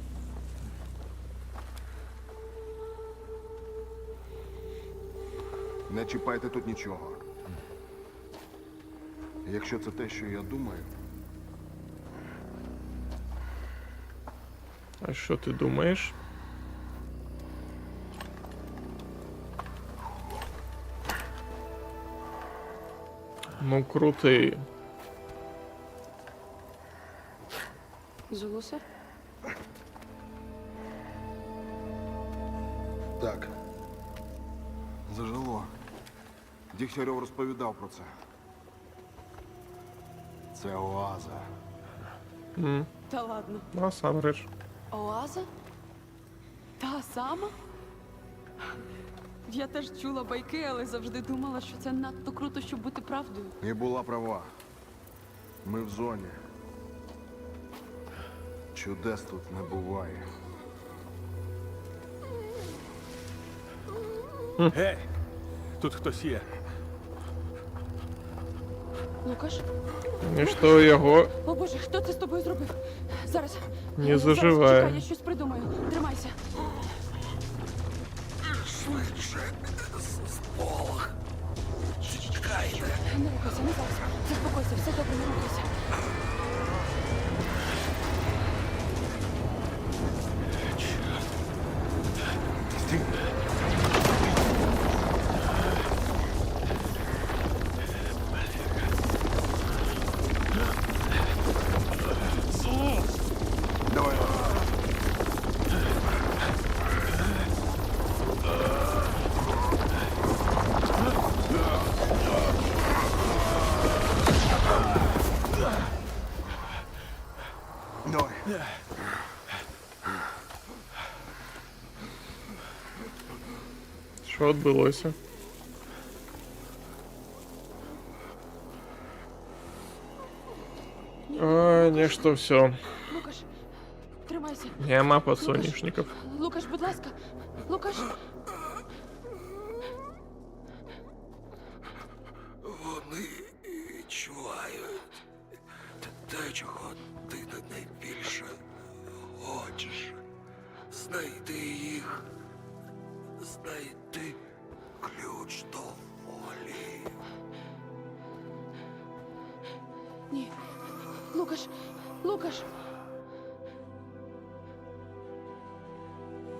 Не чіпайте тут нічого. Якщо це те, що я думаю, А що ти думаєш? Ну, крутий. Зулусе? Так. Зажило. Дігтярьов розповідав про це. Це оаза. Та ладно. Насамреч. Оаза? Та сама? Я теж чула байки, але завжди думала, що це надто круто, щоб бути правдою. І була права. Ми в зоні. Чудес тут не буває. Гей! Тут хтось є. Лукаш? І що його О боже, хто це з тобою зробив? Зараз. не Зараз, заживає. чекай, я щось придумаю. Тримайся. Не рухайся, не зараз. Заспокойся, все добре, не рухайся. Давай. Що відбулося? А, нічто все. Лукаш, тримайся. Нема подсолнечників. Лукаш, будь ласка. Лукаш. Вони відчувають те, чого ти найбільше хочеш. Знайти їх. Знайти ключ до волі. Ні. Лукаш. Лукаш.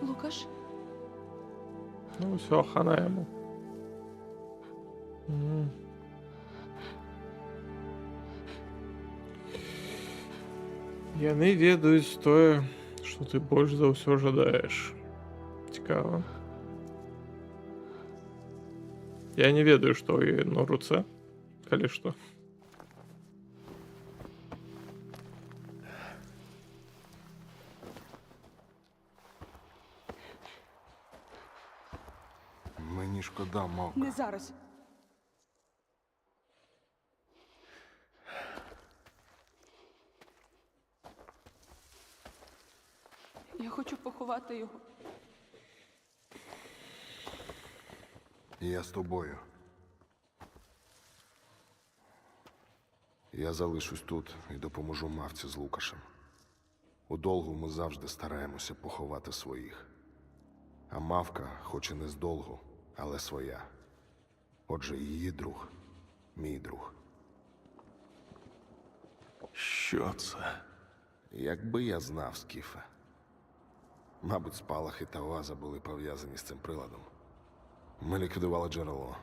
Лукаш. Ну все, хана йому. Яны ведаюць тое, што ты больш за ўсё жадаеш. Цікава. Я не ведаю, што ў яе на руцэ, калі што. Мені шкода, Мавка. Не зараз. Я хочу поховати його. Я з тобою. Я залишусь тут і допоможу Мавці з Лукашем. У Долгу ми завжди стараємося поховати своїх. А Мавка, хоч і не з Долгу, але своя. Отже, її друг – мій друг. Що це? Якби я знав, Скіфе. Мабуть, спалахи та оаза були пов'язані з цим приладом. Ми ліквідували джерело.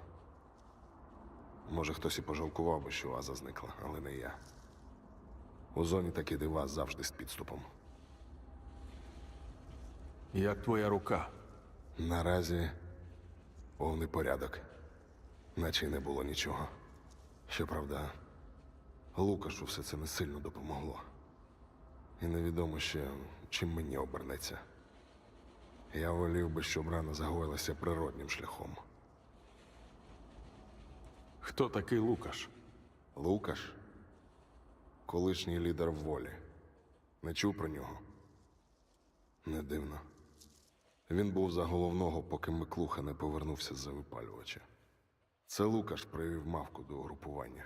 Може, хтось і пожалкував би, що оаза зникла, але не я. У зоні такі дива завжди з підступом. Як твоя рука? Наразі повний порядок. Наче й не було нічого. Щоправда, Лукашу все це не сильно допомогло. І невідомо ще, чим мені обернеться. Я волів би, щоб рана загоїлася природнім шляхом. Хто такий Лукаш? Лукаш? Колишній лідер волі. Не чув про нього? Не дивно. Він був за головного, поки Миклуха не повернувся з-за випалювача. Це Лукаш привів Мавку до угрупування.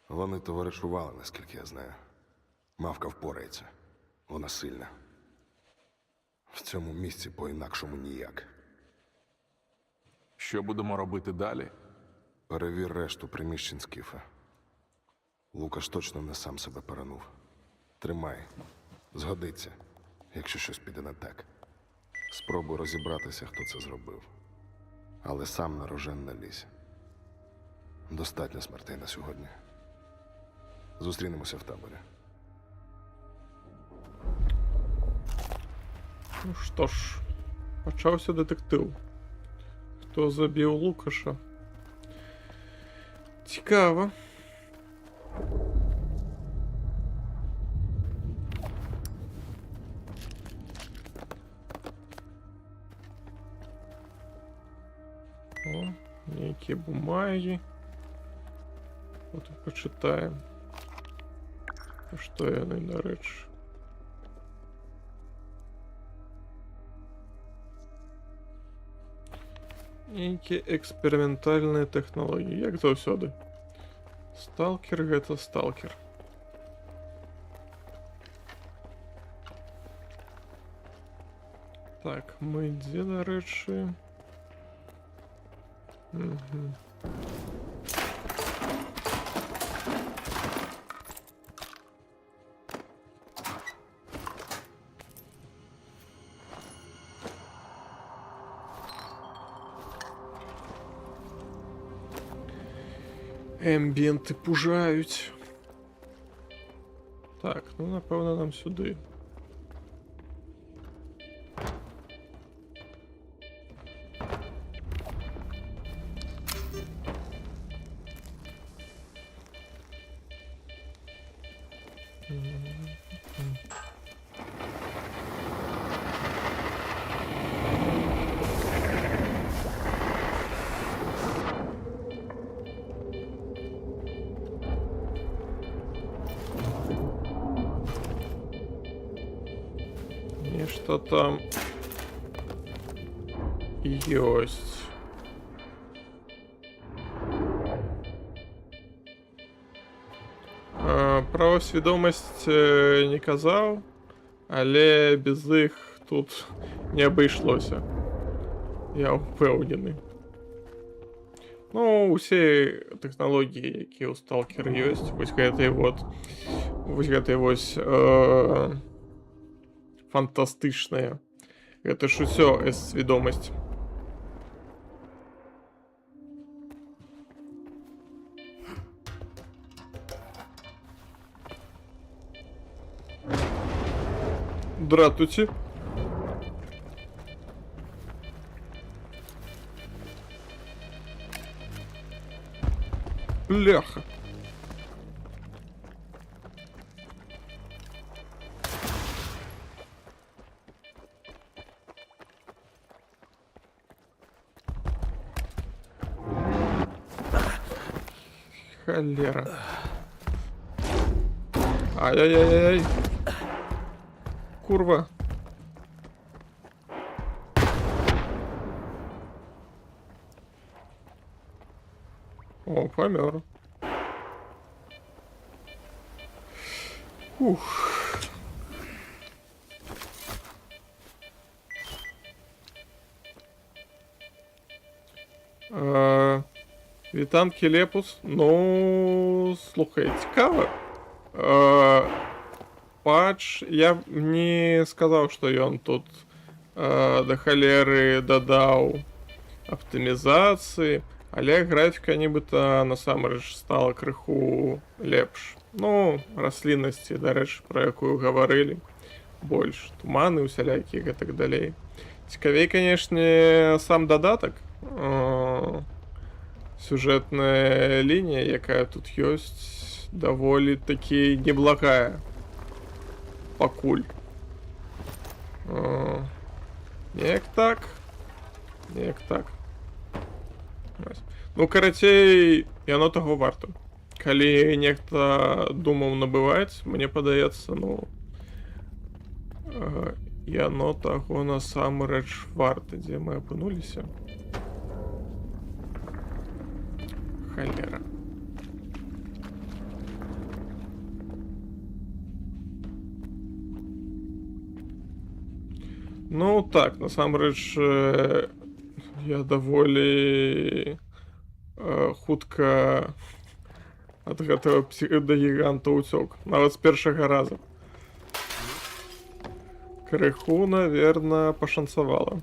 Вони товаришували, наскільки я знаю. Мавка впорається. Вона сильна. В цьому місці по-інакшому ніяк. Що будемо робити далі? Перевір решту приміщень Скіфа. Лукаш точно не сам себе перенув. Тримай. Згодиться. якщо щось піде не так. Спробуй розібратися, хто це зробив. Але сам на рожен не лізь. Достатньо смертей на сьогодні. Зустрінемося в таборі. Ну що ж, почався детектив. Хто забив Лукаша? Цікаво. О, некие бумаги. Вот и почитаем. Что я на речь? Некие экспериментальные технологии. Як завсёды. Сталкер это сталкер. Так, мы где, до речі? Угу. Ембієнти пужають. Так, ну напевно нам сюди. И что там есть? Про свідомість не казав, але без їх тут не обійшлося. Я впевнений. Ну, усі технології, які у Сталкера є, ось гэтай вось фантастычнае. Гэта ж усё эс-свідомасць. Здравствуйте. Бляха. Холера. Ай-яй-яй-яй. Курва. О, помер. Ух. Вітам, Келепус. Ну, слухай, цікаво. Патч, я б не сказав, що ён тут до холеры додав оптимізації, але графіка нібито насамрэч стала крыху лепш. Ну, расліннасці, дарэчы, про якую гаварылі, больш туманы усялякія і так далей. Цікавей, канешне, сам дадатак. Сюжетная лінія, якая тут ёсць, даволі таки неблагая. Пакуль. Неяк так. Неяк так. Ну, карацей, яно таго варта. Калі нехта думаў набываць, мне падаецца, ну, яно таго насамрэч варта. Дзе мы апынуліся? Холера. Ну так, насамрэч я даволі хутка ад гэтага псевдагіганта ўцёк. Нават з першага раза. Криху, наверное, пошанцевало.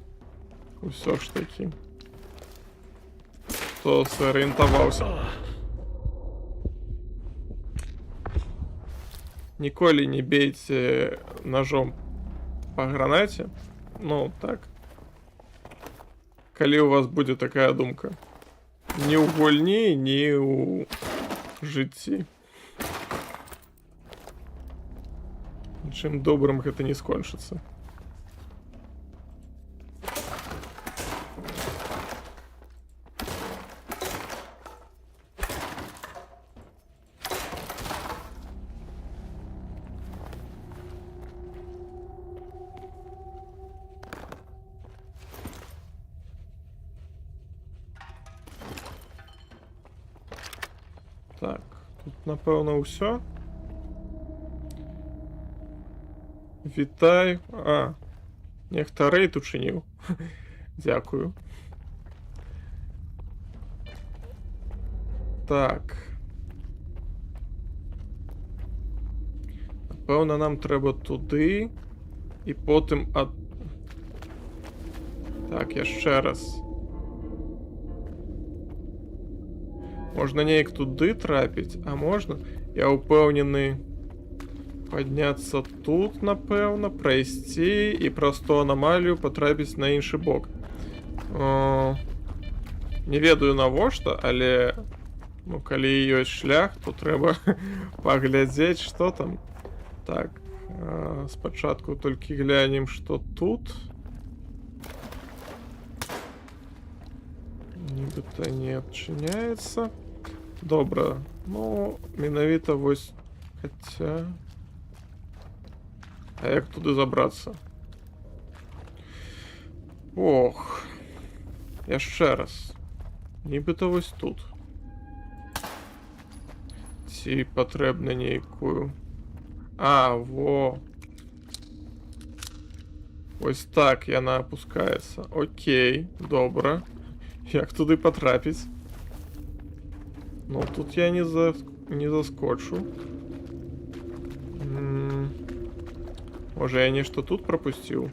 Усё ж таки. Хто зорієнтувався. Ніколи не бейте ножом по гранате. Ну, так. Коли у вас будет такая думка. Ни у гульні, ни у житті. Чим добрым это не скончится. Так, тут напевно усё. Вітай. А, нехта рейд учинив. Дякую. Так. Напевно, нам треба туди. І потім от... Так, я ще раз. Можна неяк туди трапити, а можна? Я упевнений піднятися тут, напевно, пройти і просто аномалію потрапити на інший бок. Не ведаю навошта, але ну, коли є шлях, то треба поглядеть, що там. Так, спочатку тільки глянем, що тут. Нібито не відчиняється. Добре, ну, менавіта ось, хоча... А як туди забратися? Ох. Я ще раз. Нібито ось тут. Ці потрібно ніякую. А, во. Ось так яна опускається. Окей, добре. Як туди потрапити? Ну, тут я не заскочу. Може, я нечто тут пропустив?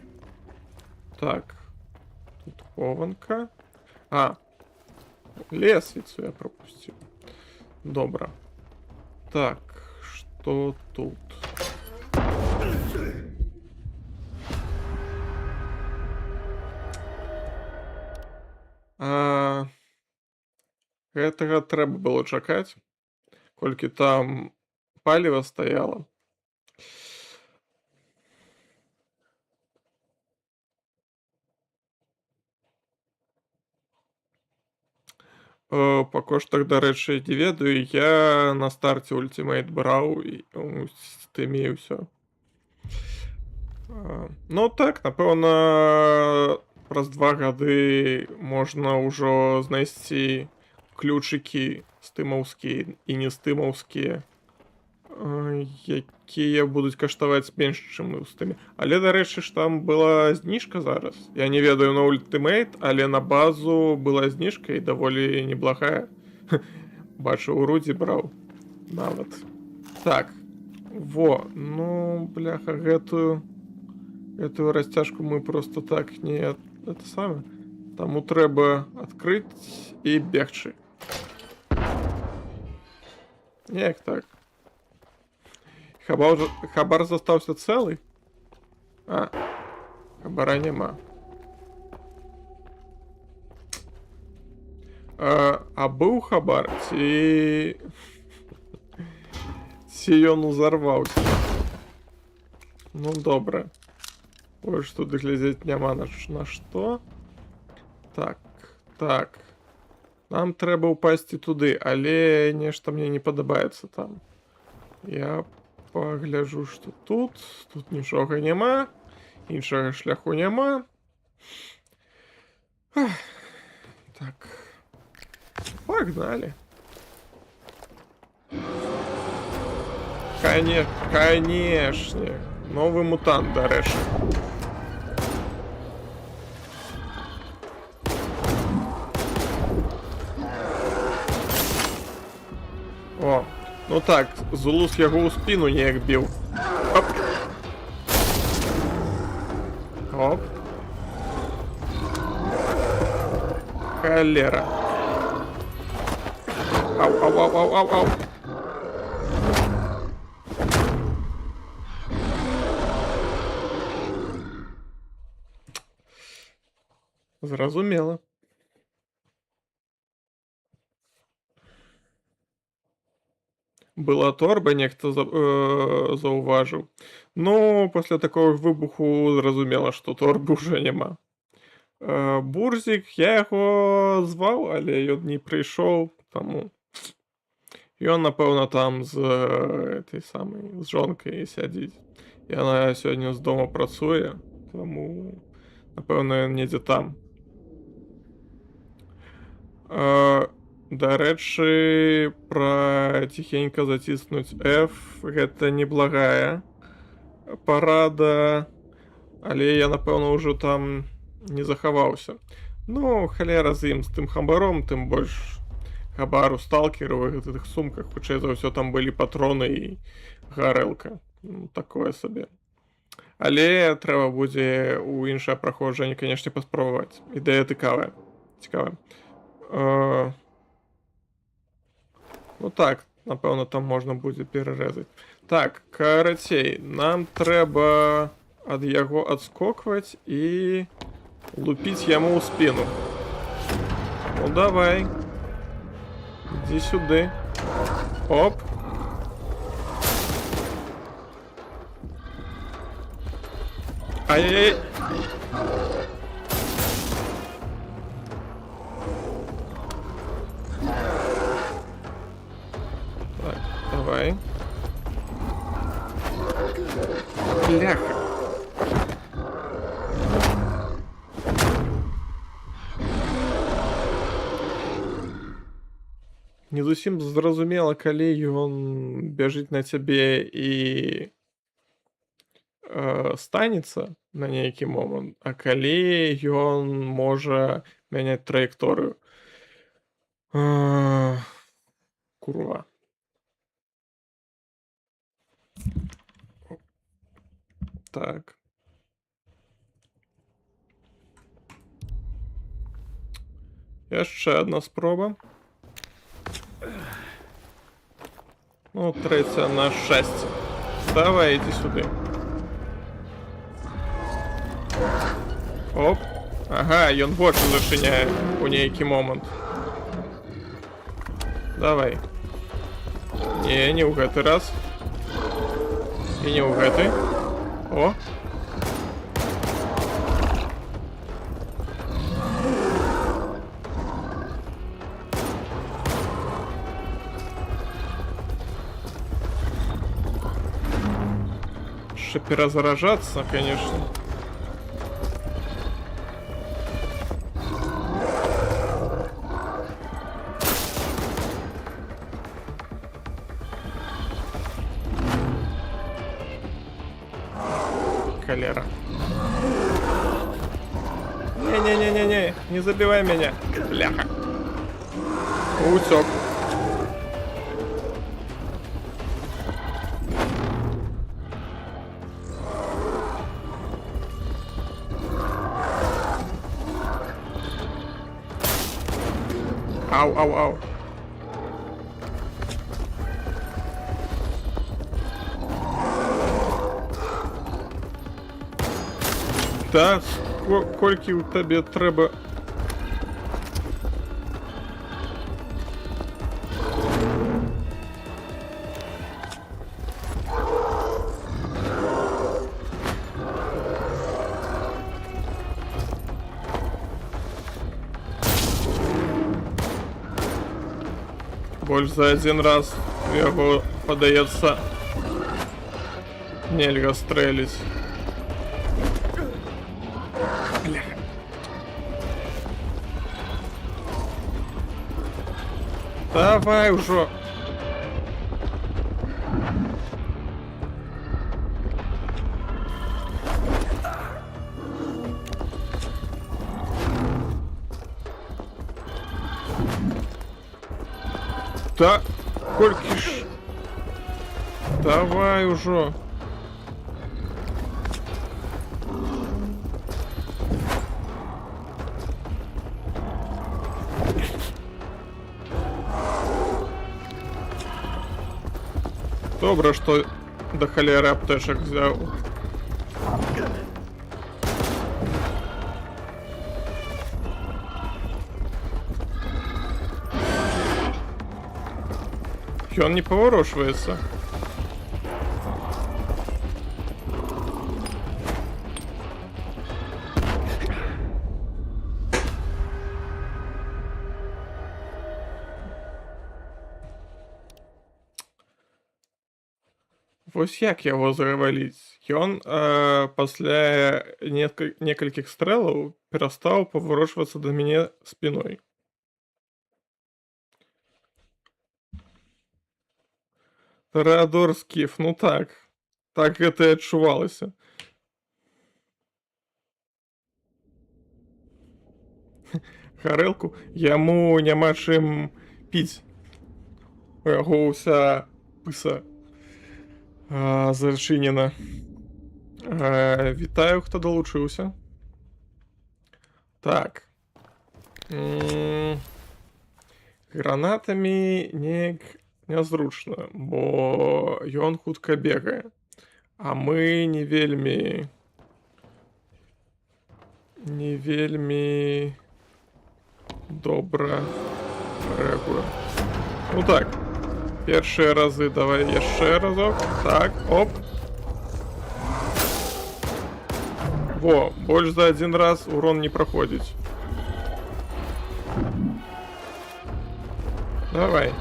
Так. Тут хованка. А. Лесвицу я пропустив. Добре. Так, що тут? Гэтага трэба было чакаць. Колькі там паліва стаяла. Па коштах, дарэчы, не ведаю. Я на старце ультимейт браў і з тымі і ўсё. Ну так, напэўна, праз 2 гады можна ўжо знайсці ключыкі стымаўскія і не стымаўскія, якія будуць каштаваць менш, чым у стыме. Але, дарэчы ж, там была зніжка зараз. Я не ведаю на ультимейт, але на базу была зніжка і даволі неблагая. Бачу, у Рудзі браў. Нават. Так. Во. Ну, бляха, гэтую расцяжку мы просто так не... Это саме. Таму трэба адкрыць і бегчы. Неяк так. Хабар застаўся цэлы? А, хабара няма. А быў хабар, ці ён узарваўся? Ну, добра. Больш тут глядзець няма на што. Так, так. Нам трэба ўпасці туды, але нешта мне не падабаецца там. Я пагляджу, што тут. Тут нічога няма. Іншага шляху няма. Так. Погнали. Конечно. Новый мутант, дарэчы. О, ну так, Зулус яго ў спіну неяк біў. Оп. Оп. Холера. Ау, ау, ау, ау, ау, ау. Зразумела. Была торба, нехто заўважыў. Ну, пасля такого выбуху зразумела, што торбы ўжо няма. Бурзік, я яго зваў, але ён не прыйшоў, таму ён, напэўна, там з этой самай, з жонкай сядзіць. Яна сёння з дома працуе, таму, напэўна, ён недзе там. Дарэчы, пра ціхенька заціснуць F, гэта неблагая парада, але я, напэўна, ўжо там не захаваўся. Ну, халера з ім, з тым хабаром, тым больш хабар у сталкеру ў гэтых сумках, хутчэй за ўсё там былі патроны і гарэлка. Ну, такое сабе. Але трэба будзе ў іншае праходжанне, канешне, паспрабаваць. Ідэя цікавая. Ну так, напэўна, там можна будзе перарэзаць. Так, карацей, нам трэба ад яго адскокваць і лупіць яму ў спіну. Ну давай. Ідзі сюды. Оп. Ай-яй-яй. Так, давай. Бляха. Не зусім зразумела, калі ён бяжыць на цябе і станецца на нейкі момант, а калі ён можа мяняць траекторыю. Курва. Так. Яшчэ адна спроба. Ну, трэця на шчасце. Давай, ідзі сюды. Оп. Ага, ён вочы зачыняе у нейкі момант. Давай. Не, не ў гэты раз. І не ў гэты. О. Ще перезаражаться, конечно. Холера. Не-не-не-не-не, не забивай меня. Бляха. Утек. Ау, ау, ау. Та колькі ў табе трэба. Больш за один раз яго, падаецца, нельга стрэліць. Давай уже. Да, кольки ж. Давай уже. Добре, що до холери аптечок взяв. И он не поворошивается. Вось як яго заваліць? Ён пасля некалькіх стрэлаў перастаў паварочвацца да мяне спіной. Тарадор Скіф, ну так. Так гэта і адчувалася. Гарэлку яму няма чым піць. У яго ўся пыса зачынена. Вітаю, хто далучыўся. Так. Гранатамі неяк нязручна, бо ён хутка бегае. А мы не вельмі добра рэагуем. Ну так. Першыя разы давай яшчэ разок. Так, оп. Во, больш за один раз урон не праходзіць. Давай.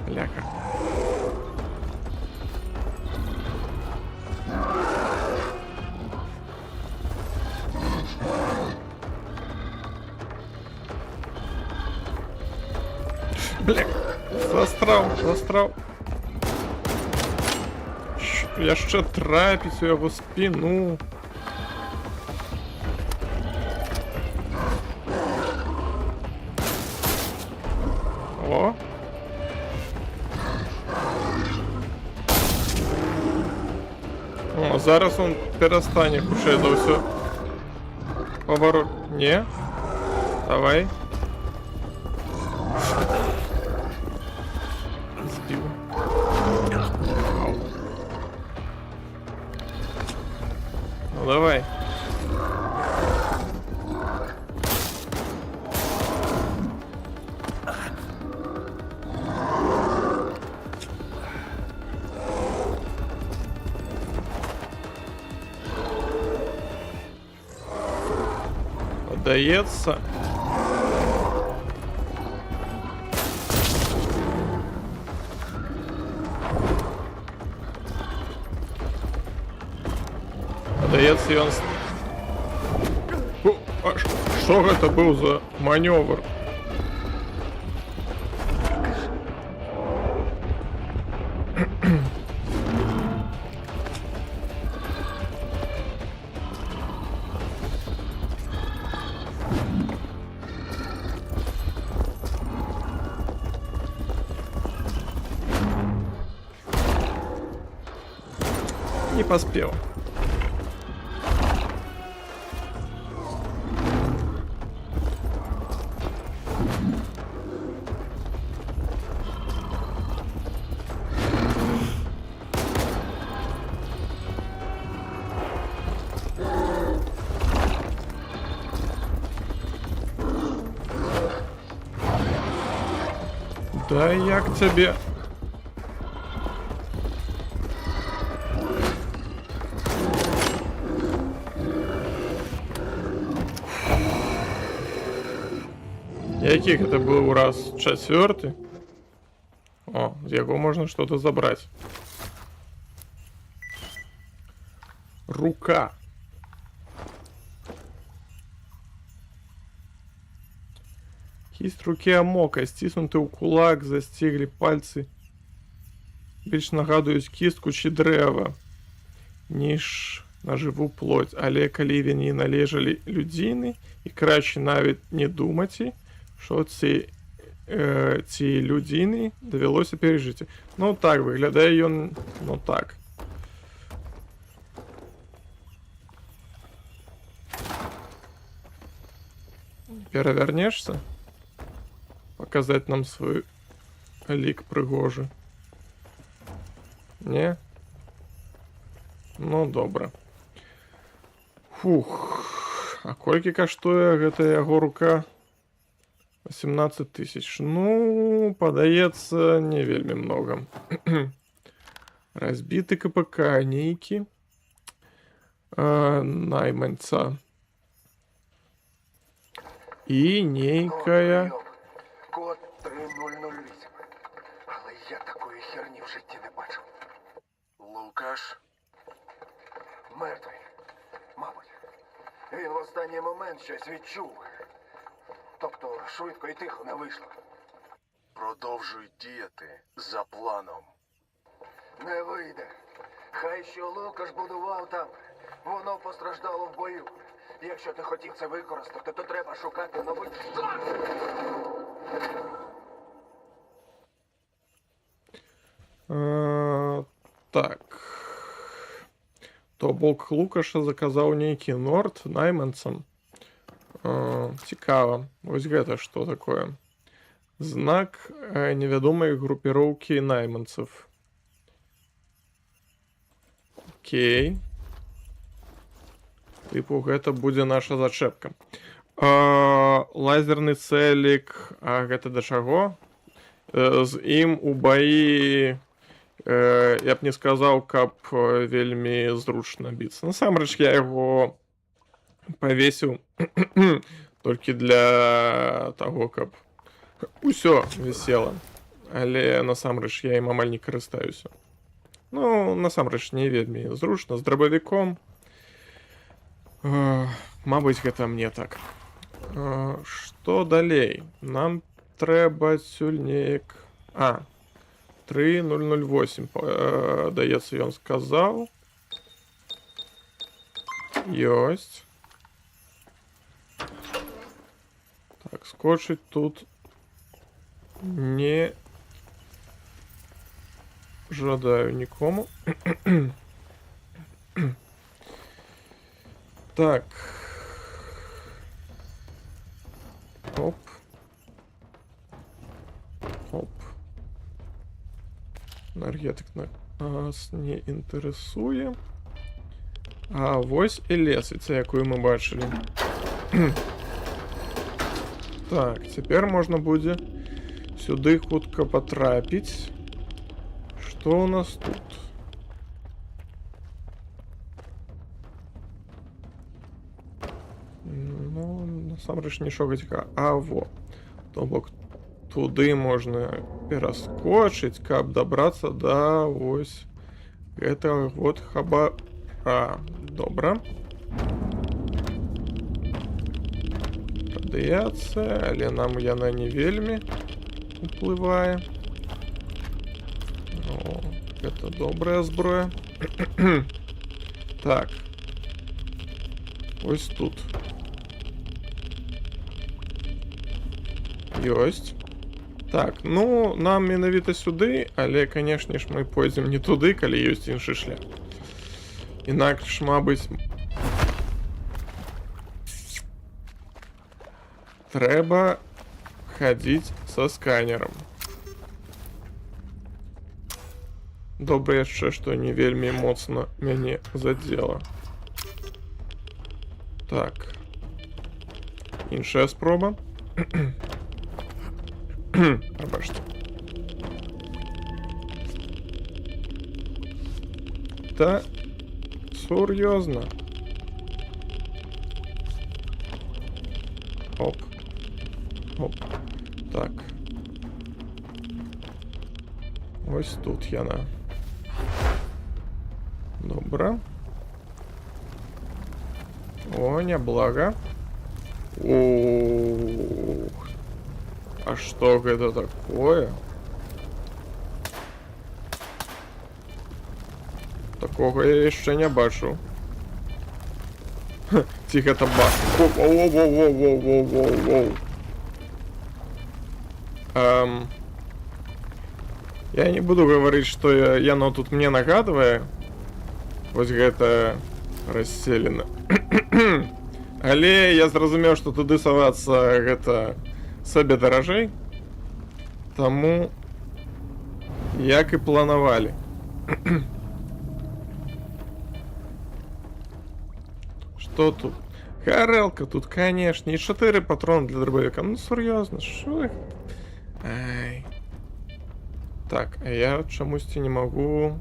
Ляка. Бля, застраў. Яшчэ трапіць у яго спіну. О. О, зараз он перастане хутчэй за ўсё. Поворот. Не. Давай. Збіў. Ну давай. Подається. Подається ён... Що гэта быў за манёвр? Не поспел. Да як тебе? Яких это был раз? Четвертый? О, з яго можно что-то забрать. Рука. Кість руки Амока, стиснуты ў кулак, застиглі пальцы. Більш нагадуюць кістку чи дрэва, ніж на жыву плоть. Але калі яны належалі людзіны, і краще навіть не думаці, що ці людзіны давялося перажыць. Ну так, выглядае ён, ну так. Перавярнешся? Показать нам свой лик прыгожий. Не? Ну, добра. Фух. А колькі каштуе гэта яго рука? 18 тысяч. Ну, падаецца, не вельмі много. Разбіты КПК, нейкі. Найманца. І нейкая... Код 3008. Але я такої херні в житті не бачив. Лукаш? Мертвий. Мабуть. Він в останній момент щось відчув. Тобто швидко і тихо не вийшло. Продовжуй діяти за планом. Не вийде. Хай що Лукаш будував там, воно постраждало в бою. Якщо ти хотів це використати, то треба шукати новий шлях. Так. То бок Лукаша заказаў нейкі норд найманцам. Цікава. Вось гэта што такое? Знак невядомай групіроўкі найманцаў. Окей. Тыпу, гэта будзе наша зачэпка. Лазерны цэлік. А гэта да чаго? З ім у баі... Я б не сказаў, каб вельмі зручна біцца. Насамрэч, я яго павесіў толькі для таго, каб усё вісела. Але насамрэч я ім амаль не карыстаюся. Ну, насамрэч, не вельмі зручна. З драбавіком. Мабыць, гэта мне так. Што далей? Нам трэба сюль неяк... 3008, даецца, ён сказаў. Ёсць. Так, скочыць тут не жадаю нікому. Так. Оп. Оп. Энергетик нас не інтарэсуе. А вось і лесвіца, якую мы бачылі. Так, цяпер можна будзе сюды хутка патрапіць. Што ў нас тут? Ну, насамрэч нічога цікава. А во. То бок туды можна пераскочыць, каб дабрацца да вось гэтага вот хабара. Добра. Радыяцыя, але нам яна не вельмі уплывае. О, гэта добрая зброя. Так. Ось тут. Ёсць. Так, ну, нам менавіта сюды, але, канешне ж, мы пойдзем не туды, калі ёсць іншы шлях. Інакш, мабыць, трэба хадзіць са сканерам. Добра яшчэ, што не вельмі моцна мяне задзела. Так. Іншая спроба. Пробачте. Та серйозно. Оп. Оп. Так. Ось тут яна. Добра. О, няблага. Ух. А что это такое? Такого я еще не бачу. Тихо там ба. Воу-воу-воу-воу-воу-воу-воу. Я не буду говорить, что яно тут мне нагадывае. Вот это расселено. Але я зразумеў, што туды савацца гэта сабе даражэй. Таму, як і планавалі. Што тут? Гарэлка тут, канешне, і 4 патроны для дробавіка. Ну, сур'ёзна, шо іх? Ай. Так, а я чамусьці не магу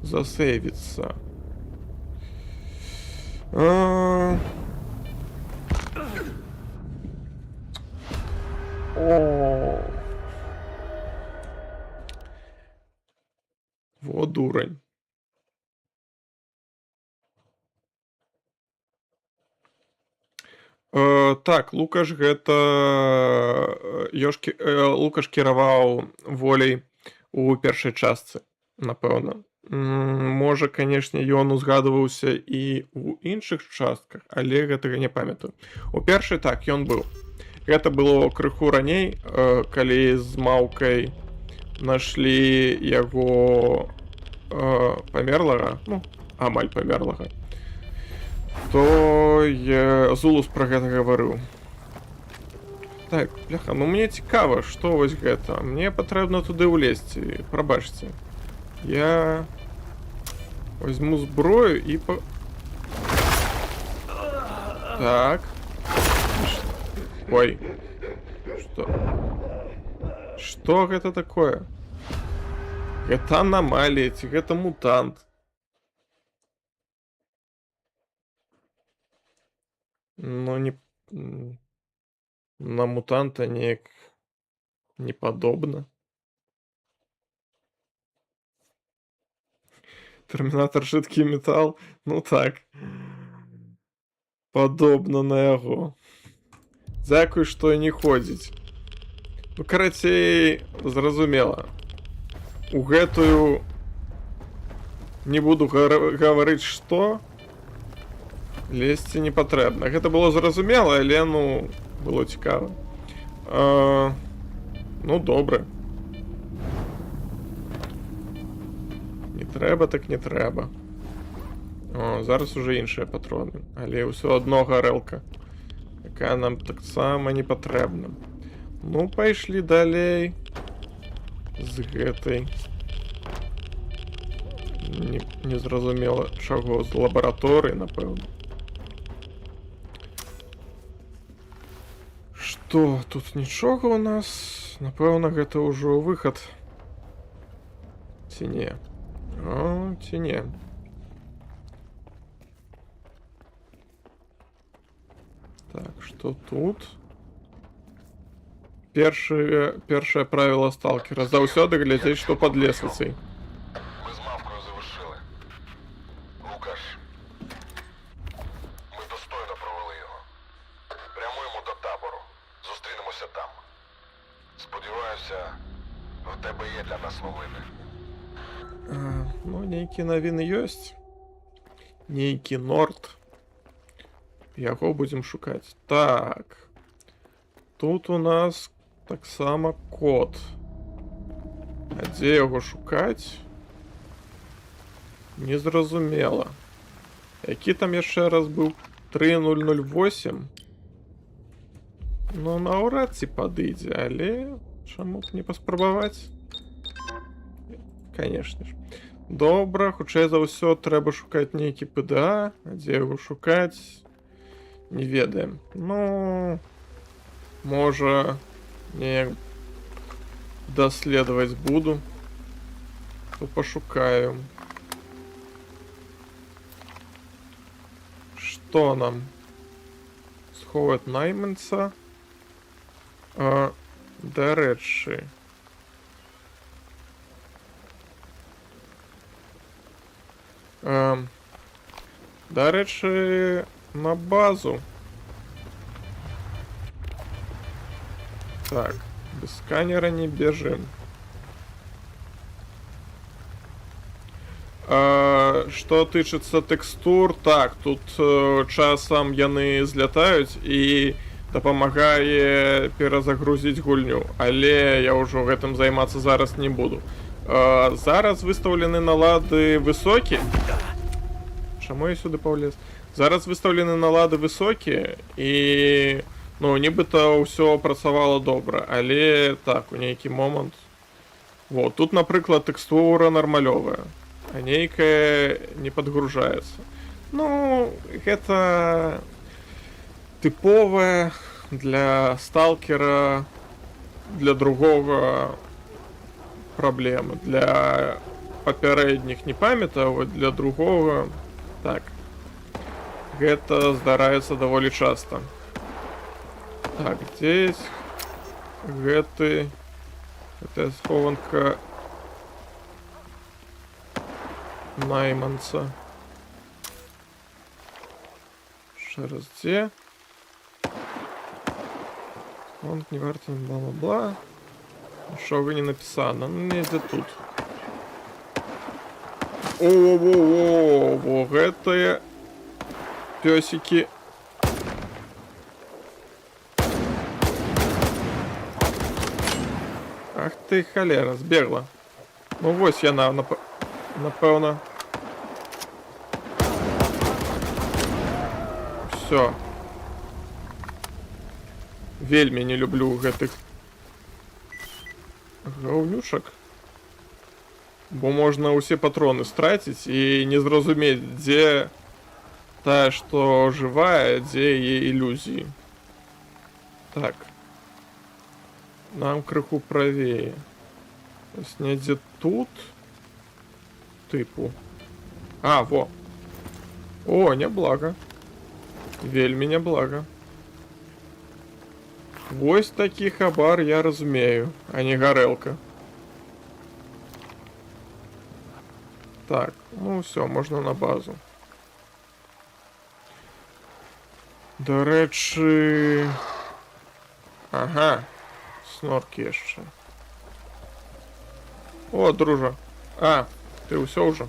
засейвіцца. О. Во дурань. Так, Лукаш гэта Лукаш кіраваў воляй у першай частцы, напэўна. Можа, канешне, ён узгадваўся і ў іншых частках, але гэтага не памятаю. У першай так, ён быў. Гэта было крыху раней, калі з маўкай нашлі яго памерлага, ну, амаль памерлага. То Зулус пра гэта гаварыў. Так, бляха, ну мне цікава, што вось гэта. Мне патрэбна туды ўлезці, прабачце. Я возьму зброю і Так. Ой. Што гэта такое? Гэта анамалія, ці гэта мутант? Ну, не... На мутанта неяк не падобна. Тэрмінатар жидкі метал? Ну так. Падобна на яго. Дзякуй, што не ходзіць. Ну, карацей, зразумела. У гэтую... Не буду гаварыць, што... Лезці не патрэбна. Гэта было зразумела, але, ну, было цікава. Ну, добра. Не трэба, так не трэба. О, зараз уже іншыя патроны. Але ўсё адно гарэлка, якая нам таксама не патрэбна. Ну, пайшлі далей з гэтай... Незразумела чаго, з лабараторыі, напэўна. Што, тут нічога ў нас? Напэўна, гэта ўжо выхад. Ці не? О, ці не. Так, што тут? Першае правіла сталкера. Заўсёды глядзець, што пад лесвіцай. Ми з мавкою завершили. Лукаш, ми достойно провели його. Прямуємо до табору. Зустрінемося там. Сподіваюся, в тебе є для нас новини. Ну, нейкі навіны ёсць. Нейкі Норд. Яго будзем шукаць. Так. Тут у нас таксама код. А дзе яго шукаць? Незразумела. Які там яшчэ раз быў? 3008? Ну, наўрад ці падыдзе, але чаму б не паспрабаваць? Канешне ж. Добра, хутчэй за ўсё трэба шукаць нейкі ПДА, а дзе яго шукаць? Не ведаем. Ну, можа, неяк даследаваць буду, то пашукаю. Што нам? Сховаць найманца. Дарэчы. Дарэчы, на базу. Так, без сканера не бежим. Што тычыцца тэкстур, так, тут часам яны злятаюць і дапамагае перазагрузіць гульню, але я ўжо гэтым займацца зараз не буду. Зараз выстаўлены налады высокі. Чаму я сюды паўлез? Зараз выстаўлены налады высокія, і Ну, нібито ўсё працавала добра, але так, у нейкі момант. Вот, тут, напрыклад, тэкстура нармалёвая, а нейкая не падгружаецца. Ну, гэта тыповая для сталкера, для другога праблемы. Для папярэдніх не памятаю, а для другога так. Гэта здараецца даволі часта. Так, здесь гэтая схованка найманца. Ще раз, где? Схованка не варта, бла-бла-бла. Нічого не написано, ну не где тут. О-о-о-о, гэтыя пёсики. Ах ты холера, збегла. Ну вось яна, напэўна. Всё. Вельмі не люблю гэтых гаўнюшак. Бо можна ўсе патроны страціць і не зразумець, дзе тая, што жывая, дзе яе ілюзіі. Так. Нам крыху правее. Ось недзе тут. Тыпу. А, во. О, няблага. Вельмі няблага. Вось такі хабар я разумею, а не гарэлка. Так, ну все, можна на базу. До рэчы... Ага. Снорки яшчэ. О, дружа. А, ты ўсё ўжо?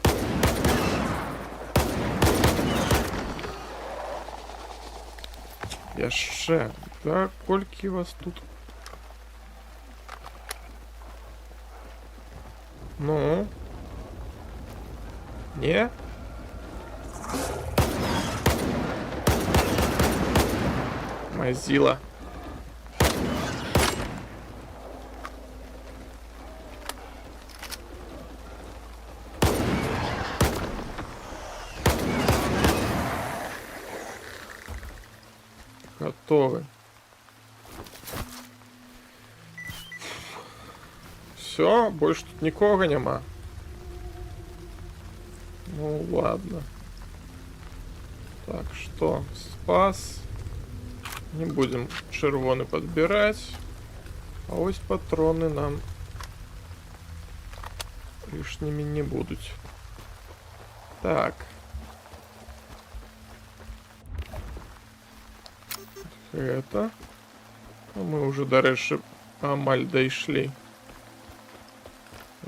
Яшчэ. Да, колькі вас тут? Ну? Не? Мазила. Готовы. Все, больше тут нікого нема. Ну ладно. Так, что? Спас. Не будем червоны подбирать. А ось патроны нам лишними не будут. Так. Это. А мы уже, до рэчы, амаль дайшлі.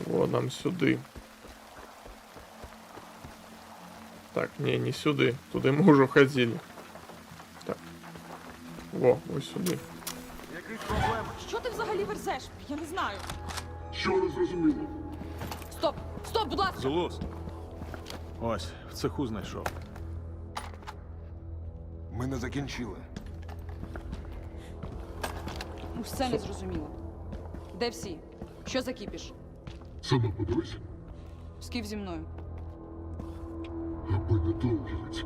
Во, нам сюды. Так, не сюды. Туды мы уже ходили. Так. Во, ось сюди. Що ти взагалі верзеш? Я не знаю. Що не зрозуміло? Стоп! Стоп, будь ласка! Зулус. Ось, в цеху знайшов. Ми не закінчили. Все не зрозуміло. Де всі? Що за кіпіш? Сама подивись, Скіф зі мною. аби не довживець.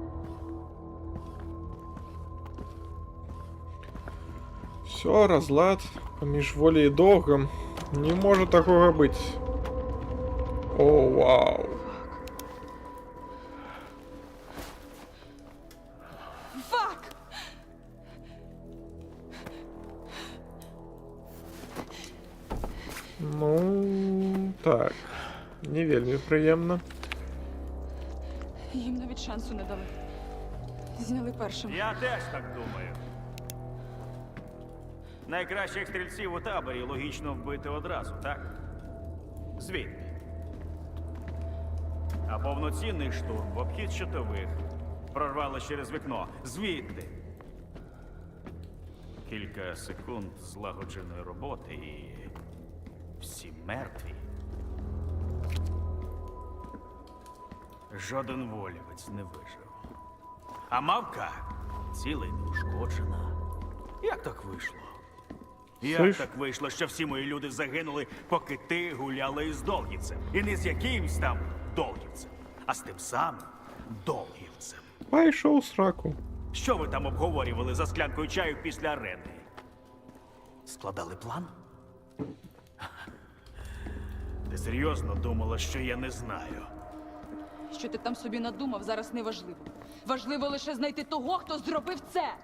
Все, разлад паміж волей і доўгам. Не можа такога быць. О, вау. Фак! Ну, так. Не вельмі прыемна. Їм навіть шансу не дали. Зняли першими. Я теж так думаю. Найкращих стрільців у таборі логічно вбити одразу, так? Звідти. А повноцінний штурм в обхід щитових. Прорвали через вікно. Звідти. Кілька секунд злагодженої роботи і... всі мертві. Жоден волівець не вижив. А мавка ціла й неушкоджена. Як так вийшло? Слышь? Як так вийшло, що всі мої люди загинули, поки ти гуляла із Долгівцем? І не з якимсь там Долгівцем, а з тим самим Долгівцем. Пішов сраку. Що ви там обговорювали за склянкою чаю після арени? Складали план? Ти серйозно думала, що я не знаю? Що ти там собі надумав, зараз не важливо. Важливо лише знайти того, хто зробив це.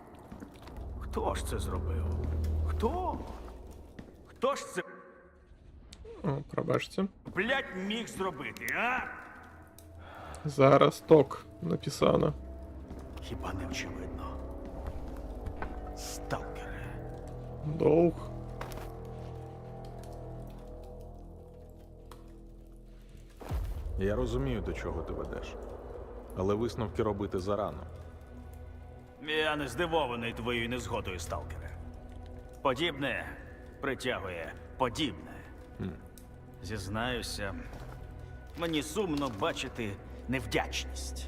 Хто ж це зробив? Хто? Хто ж це, О, пробачте. блядь, міг зробити, а? Зараз ток написано. Хіба не очевидно? Сталкери. Долг. Я розумію, до чого ти ведеш. Але висновки робити зарано. Я не здивований твоєю незгодою, сталкере. Подібне притягує подібне. Зізнаюся, мені сумно бачити невдячність.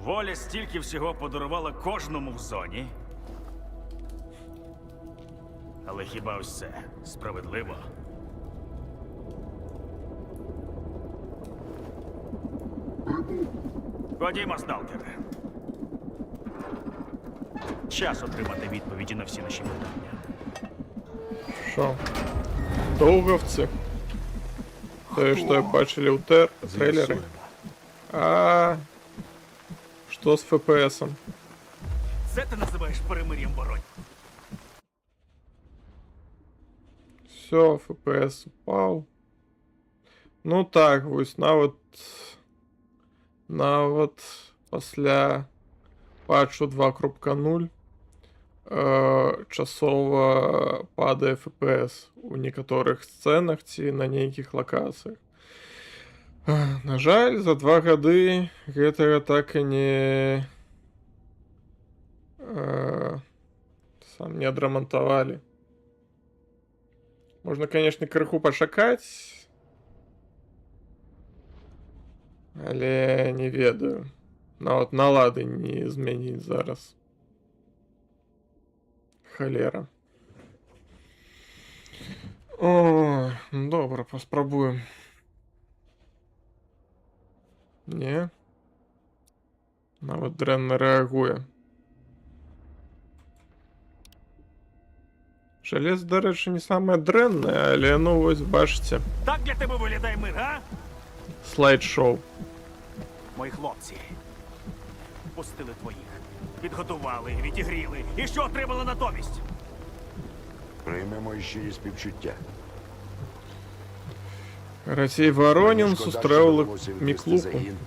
Воля стільки всього подарувала кожному в зоні. Але хіба ось це справедливо? Ходімо, сталкере. Час отримати відповіді на всі наші питання. Що? Долговці? Те, що бачили у трейлері. З'ясуємо. А що з ФПСом? Це ти називаєш перемир'ям, Воронь? Все, ФПС упав. Ну так, ось навод після патчу 2.0 часово падає FPS у некоторых сценах ці на нейкіх локаціях. На жаль, за 2 гады гэтага так і не не адрамантавалі. Можна, конечно, крыху пачакаць, але не ведаю. Нават налады не змяніць зараз. Халера. О, добра, паспрабуем. Не. Нават дрэнна рэагуе. Жалез, дарэчы, не самае дрэннае, але ну вось бачыце. Так для тебе виглядає мир, а? Слайд-шоу. Мої хлопці пустили твоїх, підготували, відігріли. І що отримали натомість? Приймемо щирі співчуття. Рацій Воронін Мені шкода, що сустрэў довелося відвести Міклуху. загін.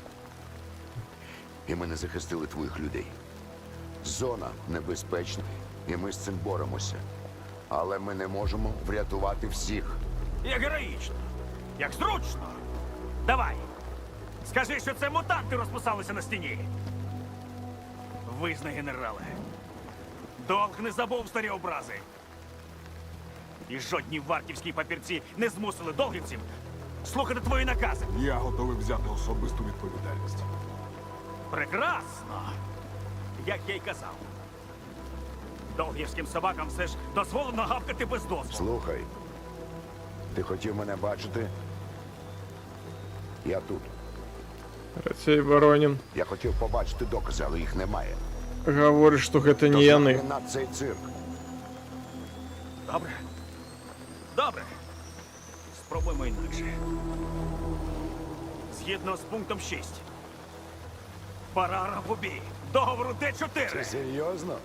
І ми не захистили твоїх людей. Зона небезпечна, і ми з цим боремося. Але ми не можемо врятувати всіх. Як героїчно, як зручно. Давай, скажи, що це мутанти розписалися на стіні. Визнай, генерале. Долг не забув старі образи. І жодні вартівські папірці не змусили долгівців слухати твої накази. Я готовий взяти особисту відповідальність. Прекрасно! Як я й казав. Долгівським собакам все ж дозволено гавкати без дозволу. Слухай, ти хотів мене бачити? Я тут. Рацій Воронін Я хотів побачити докази, але їх немає. гаворить, што гэта не Тож яны. нагинати цей цирк. Добре. Добре. Спробуємо інакше. Згідно з пунктом 6. Параграфу Б. Договору Д4. Ти серйозно?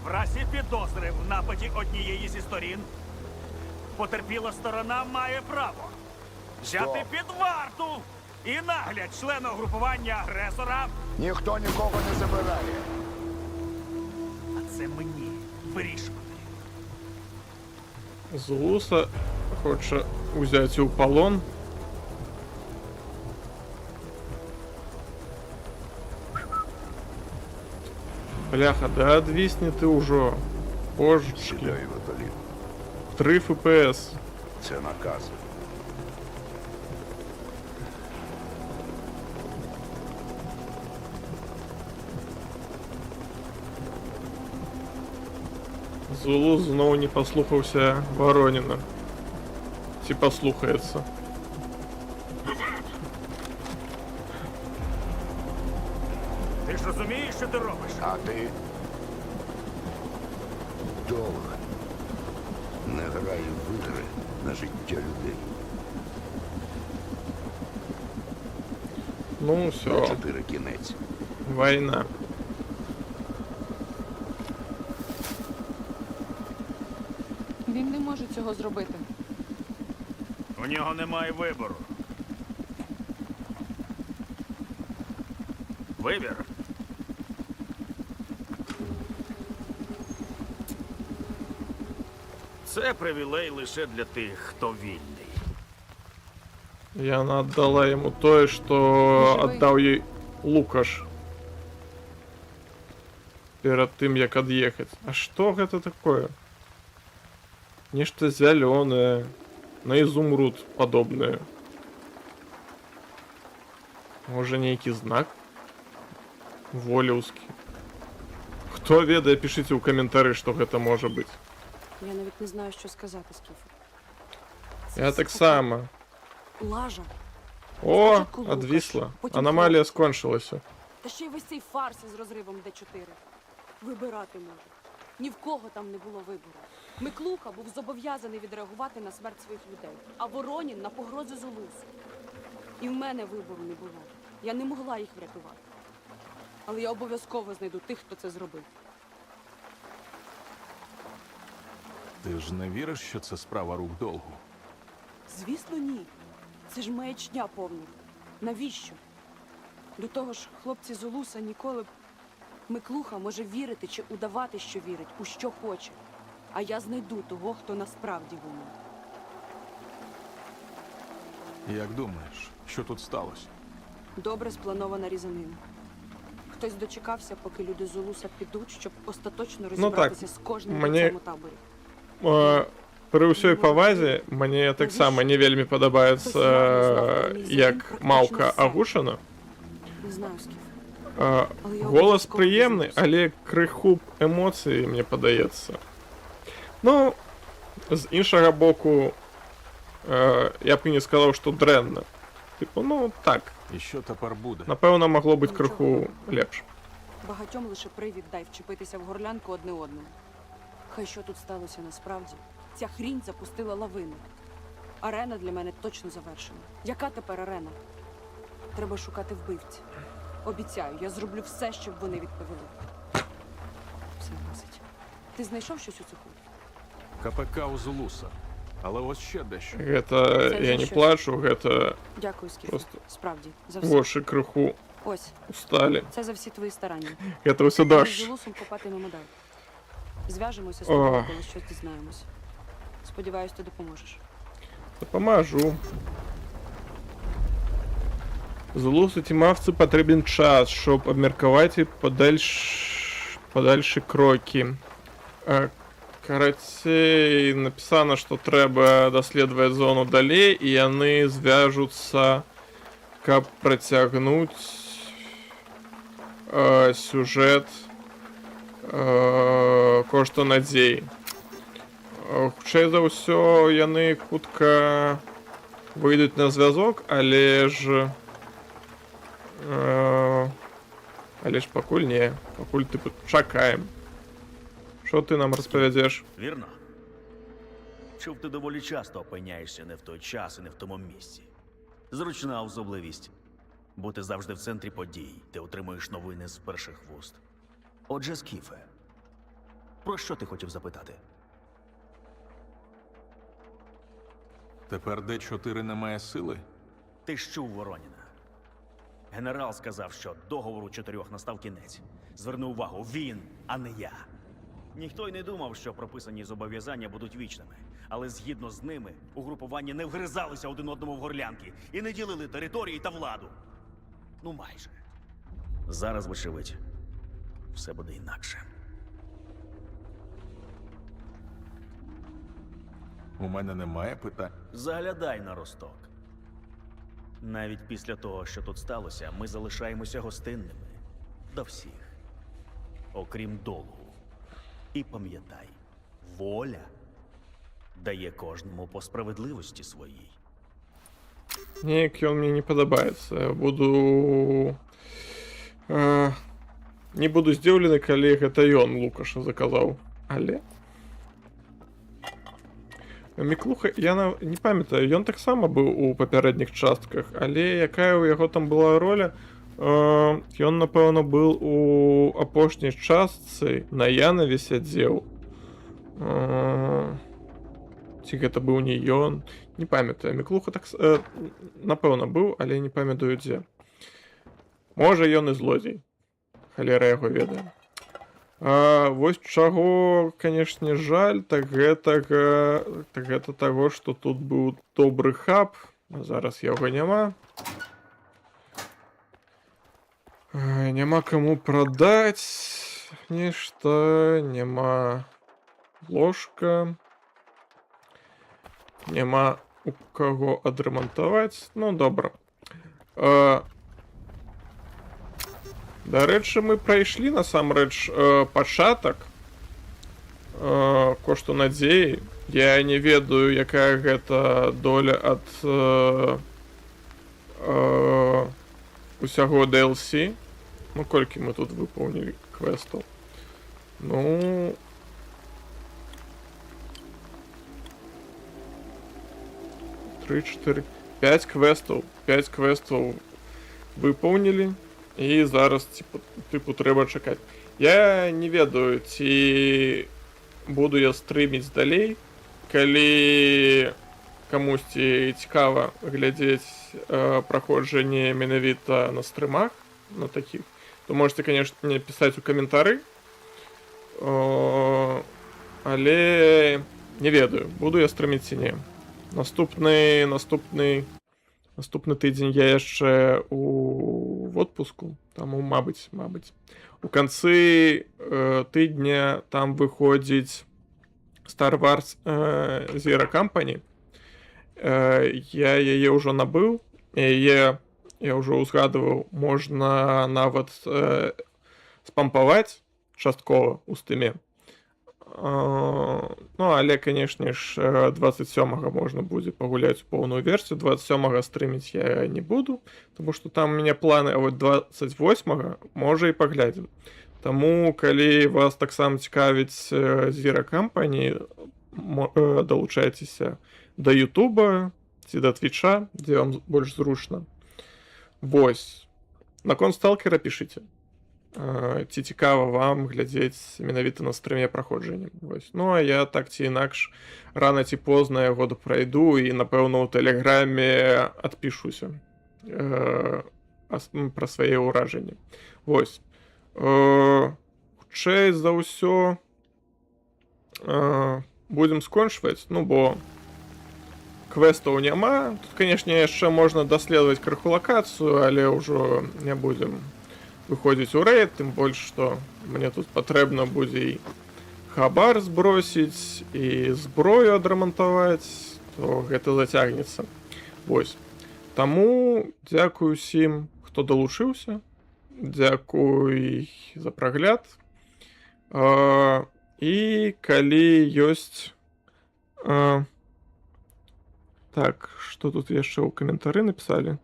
В разі підозри в нападі однієї зі сторін потерпіла сторона має право взяти Стоп. під варту і нагляд члена угрупування агресора. Ніхто нікого не забирає. А це мені вирішувати. Зулуса хоче узяти у полон. Бляха, да одвисни ты уже. Божечки. Сідай, Віталій. 3 FPS. Це наказ. Зулус знову не послухався Вороніна. Чи послухається. Ти ж розумієш, що ти робиш? А ти? Долг не грає в ігри на життя людей. Ну, все. 4 кінець. Война. Він не може цього зробити. У нього немає вибору. Вибір. Це привілей лише для тих, хто вільний. И она отдала ему то, что отдал ей Лукаш. Перед тым, як отъехать. А что это такое? Нечто зеленое. На изумруд подобное. Може, некий знак? Волівський. Хто ведає, пишіть у коментарі, що це може бути. Я навіть не знаю, що сказати, Скіфе. Я так само. Лажа. О, Спочатку Лукаш, одвісла. потім Аномалія хлопці. скончилася. Та ще й весь цей фарс із розривом Д4. Вибирати можу. Ні в кого там не було вибору. Миклуха був зобов'язаний відреагувати на смерть своїх людей, а Воронін на погрози Зулусу. І в мене вибору не було. Я не могла їх врятувати. Але я обов'язково знайду тих, хто це зробив. Ти ж не віриш, що це справа рук долгу? Звісно, ні. Це ж маячня повна. Навіщо? До того ж, хлопці з Улуса ніколи б... Миклуха може вірити чи удавати, що вірить, у що хоче. А я знайду того, хто насправді винен. Як думаєш, що тут сталося? Добре спланована різанина. Хтось дочекався, поки люди з Улуса підуть, щоб остаточно розібратися з кожним мені- в цьому таборі. При усій повазі, мені так само не вельми подобається, як мавка Агушина. Не знаю, Скіф. Голос приємний, але криху емоцій, мені подається. Ну, з іншого боку, я б і не сказав, що дренно. Типу, ну так. І що тепер буде? Напевно, могло бути криху лепше. Багатьом лише привід дай вчепитися в горлянку одне одному. Хай що тут сталося насправді. Ця хрінь запустила лавину. Арена для мене точно завершена. Яка тепер арена? Треба шукати вбивці. Обіцяю, я зроблю все, щоб вони відповіли. Все досить. Ти знайшов щось у цеху? КПК у Зулуса. Але ось ще дещо. Это Це я за не що? плачу, это Дякую, Скіфе. Просто Справді, за все. воші криху Ось, устали. це за всі твої старання. Это все Ми з дощ. Зулусом копатимемо далі. Зв'яжемося з Ох. тобою, коли щось дізнаємось. Сподіваюсь, ти допоможеш. Допоможу. Зулусу тімавцю потрібен час, щоб обміркувати подальші кроки. Карацей написано, що треба дослідувати зону далі, і вони зв'яжуться, каб притягнути сюжет кошта надзей. Хутчэй за ўсё, яны хутка выйдуць на зв'язок, але ж пакуль не, пакуль типу чакаем. Що ти нам розповідеш? Вірно? Чув, ти доволі часто опиняєшся не в той час і не в тому місці. Зручна особливість. Бути завжди в центрі подій, ти отримуєш новини з перших вуст. Отже, Скіфе, про що ти хотів запитати? Тепер Д4 не має сили? Ти ж чув Вороніна. Генерал сказав, що договору 4 настав кінець. Зверни увагу, він, а не я. Ніхто й не думав, що прописані зобов'язання будуть вічними. Але згідно з ними, угрупування не вгризалися один одному в горлянки і не ділили території та владу. Ну майже. Зараз, вочевидь, все буде інакше. У мене немає питань. Заглядай на Росток. Навіть після того, що тут сталося, ми залишаємося гостинними до всіх. Окрім Долгу. І пам'ятай, воля дає кожному по справедливості своїй. Неяк ён мне не падабаецца. Буду... Не буду здзіўлены, калі гэта ён Лукаша заказаў. Але... Міклуха, я не памятаю, ён таксама быў у папярэдніх частках, але якая ў яго там была роля? Ён, напэўна, быў у апошняй частцы на Янаве сядзеў. Ці гэта быў не ён? Не памятаю. Міклуха так, напэўна, быў, але не памятаю дзе. Можа, ён і злодзей. Халера яго ведае. Вось чаго, канешне, жаль, так гэта таго, што тут быў добры хаб. Зараз яго няма. Няма каму прадаць нешта, няма ложка, няма у каго адрамантаваць. Ну, добра. Дарэчы, мы прайшлі насамрэч пачатак кошту надзеі. Я не ведаю, якая гэта доля ад усяго DLC. Ну, колькі мы тут выпаўнілі квестаў? Ну... 3, 4, 5 квестаў. 5 квестаў выпаўнілі. І зараз, типу, трэба чакаць. Я не ведаю, ці буду я стрыміць далей. Калі камусьці цікава глядзець праходжанне менавіта на стрымах, на такіх, то можете, конечно, пісаць у каментары. Але не ведаю, буду я стрыміць ці не. Наступны тыдзень я яшчэ у отпуску, таму, мабыць. У канцы тыдня там выходзіць Star Wars Zero Company. Я яе ўжо набыў, яе я ўжо ўзгадываў, можна нават спампаваць часткова у стыме. Ну, але, канешне ж, 27-го можна будзе пагуляць у поўную версію. 27-го стрыміць я не буду, тому што там у мяне планы, а вот 28-го можа і паглядзім. Таму, калі вас таксама цікавіць Zero Company, далучайцеся да Ютуба ці да Твіча, дзе вам больш зручна. Вось. Наконт сталкера пішыце. Ці цікава вам глядзець менавіта на стрыме праходжання. Ну, а я так ці інакш рана ці позна яго прайду і, напэўна, у тэлеграме адпішуся пра свае ўражанні. Вось. Хутчэй за ўсё будзем скончваць, ну, бо квестаў няма. Тут, канешне, яшчэ можна даследаваць крыху лакацыю, але ўжо не будзем выходзіць у рэйд, тым больш, што мне тут патрэбна будзе і хабар збросіць, і зброю адрамантаваць, то гэта зацягнецца. Вось. Таму дзякую усім, хто далучыўся. Дзякуй за прагляд. І калі ёсць... Так, што тут яшчэ ў каментары напісалі?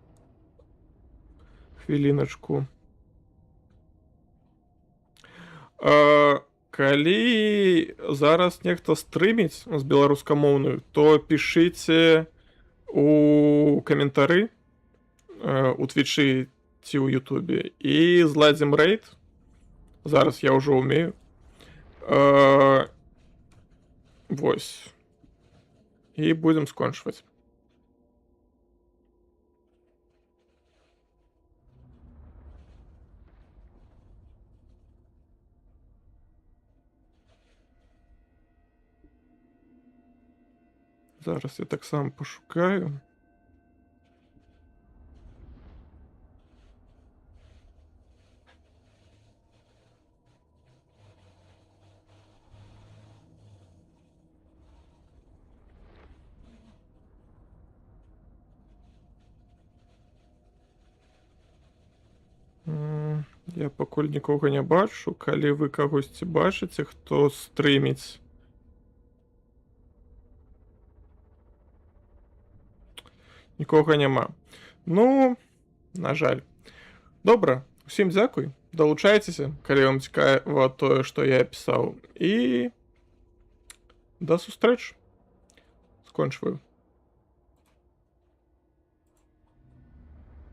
Хвіліначку. Калі зараз нехта стрыміць з беларускамоўную, то пішыце у каментары у Твічы ці ў Ютубе і зладзім рэйд. Зараз я ўжо ўмею. Вось. І будзем скончваць. Зараз я таксама пашукаю. Я пакуль нікога не бачу. Калі вы кагосьці бачыце, хто стрыміць Нікого нема. Ну, на жаль. Добре, усім дзякуй. Долучайтеся, калі вам цікаво тое, што я пісаў. І да сустрэч. Скончваю.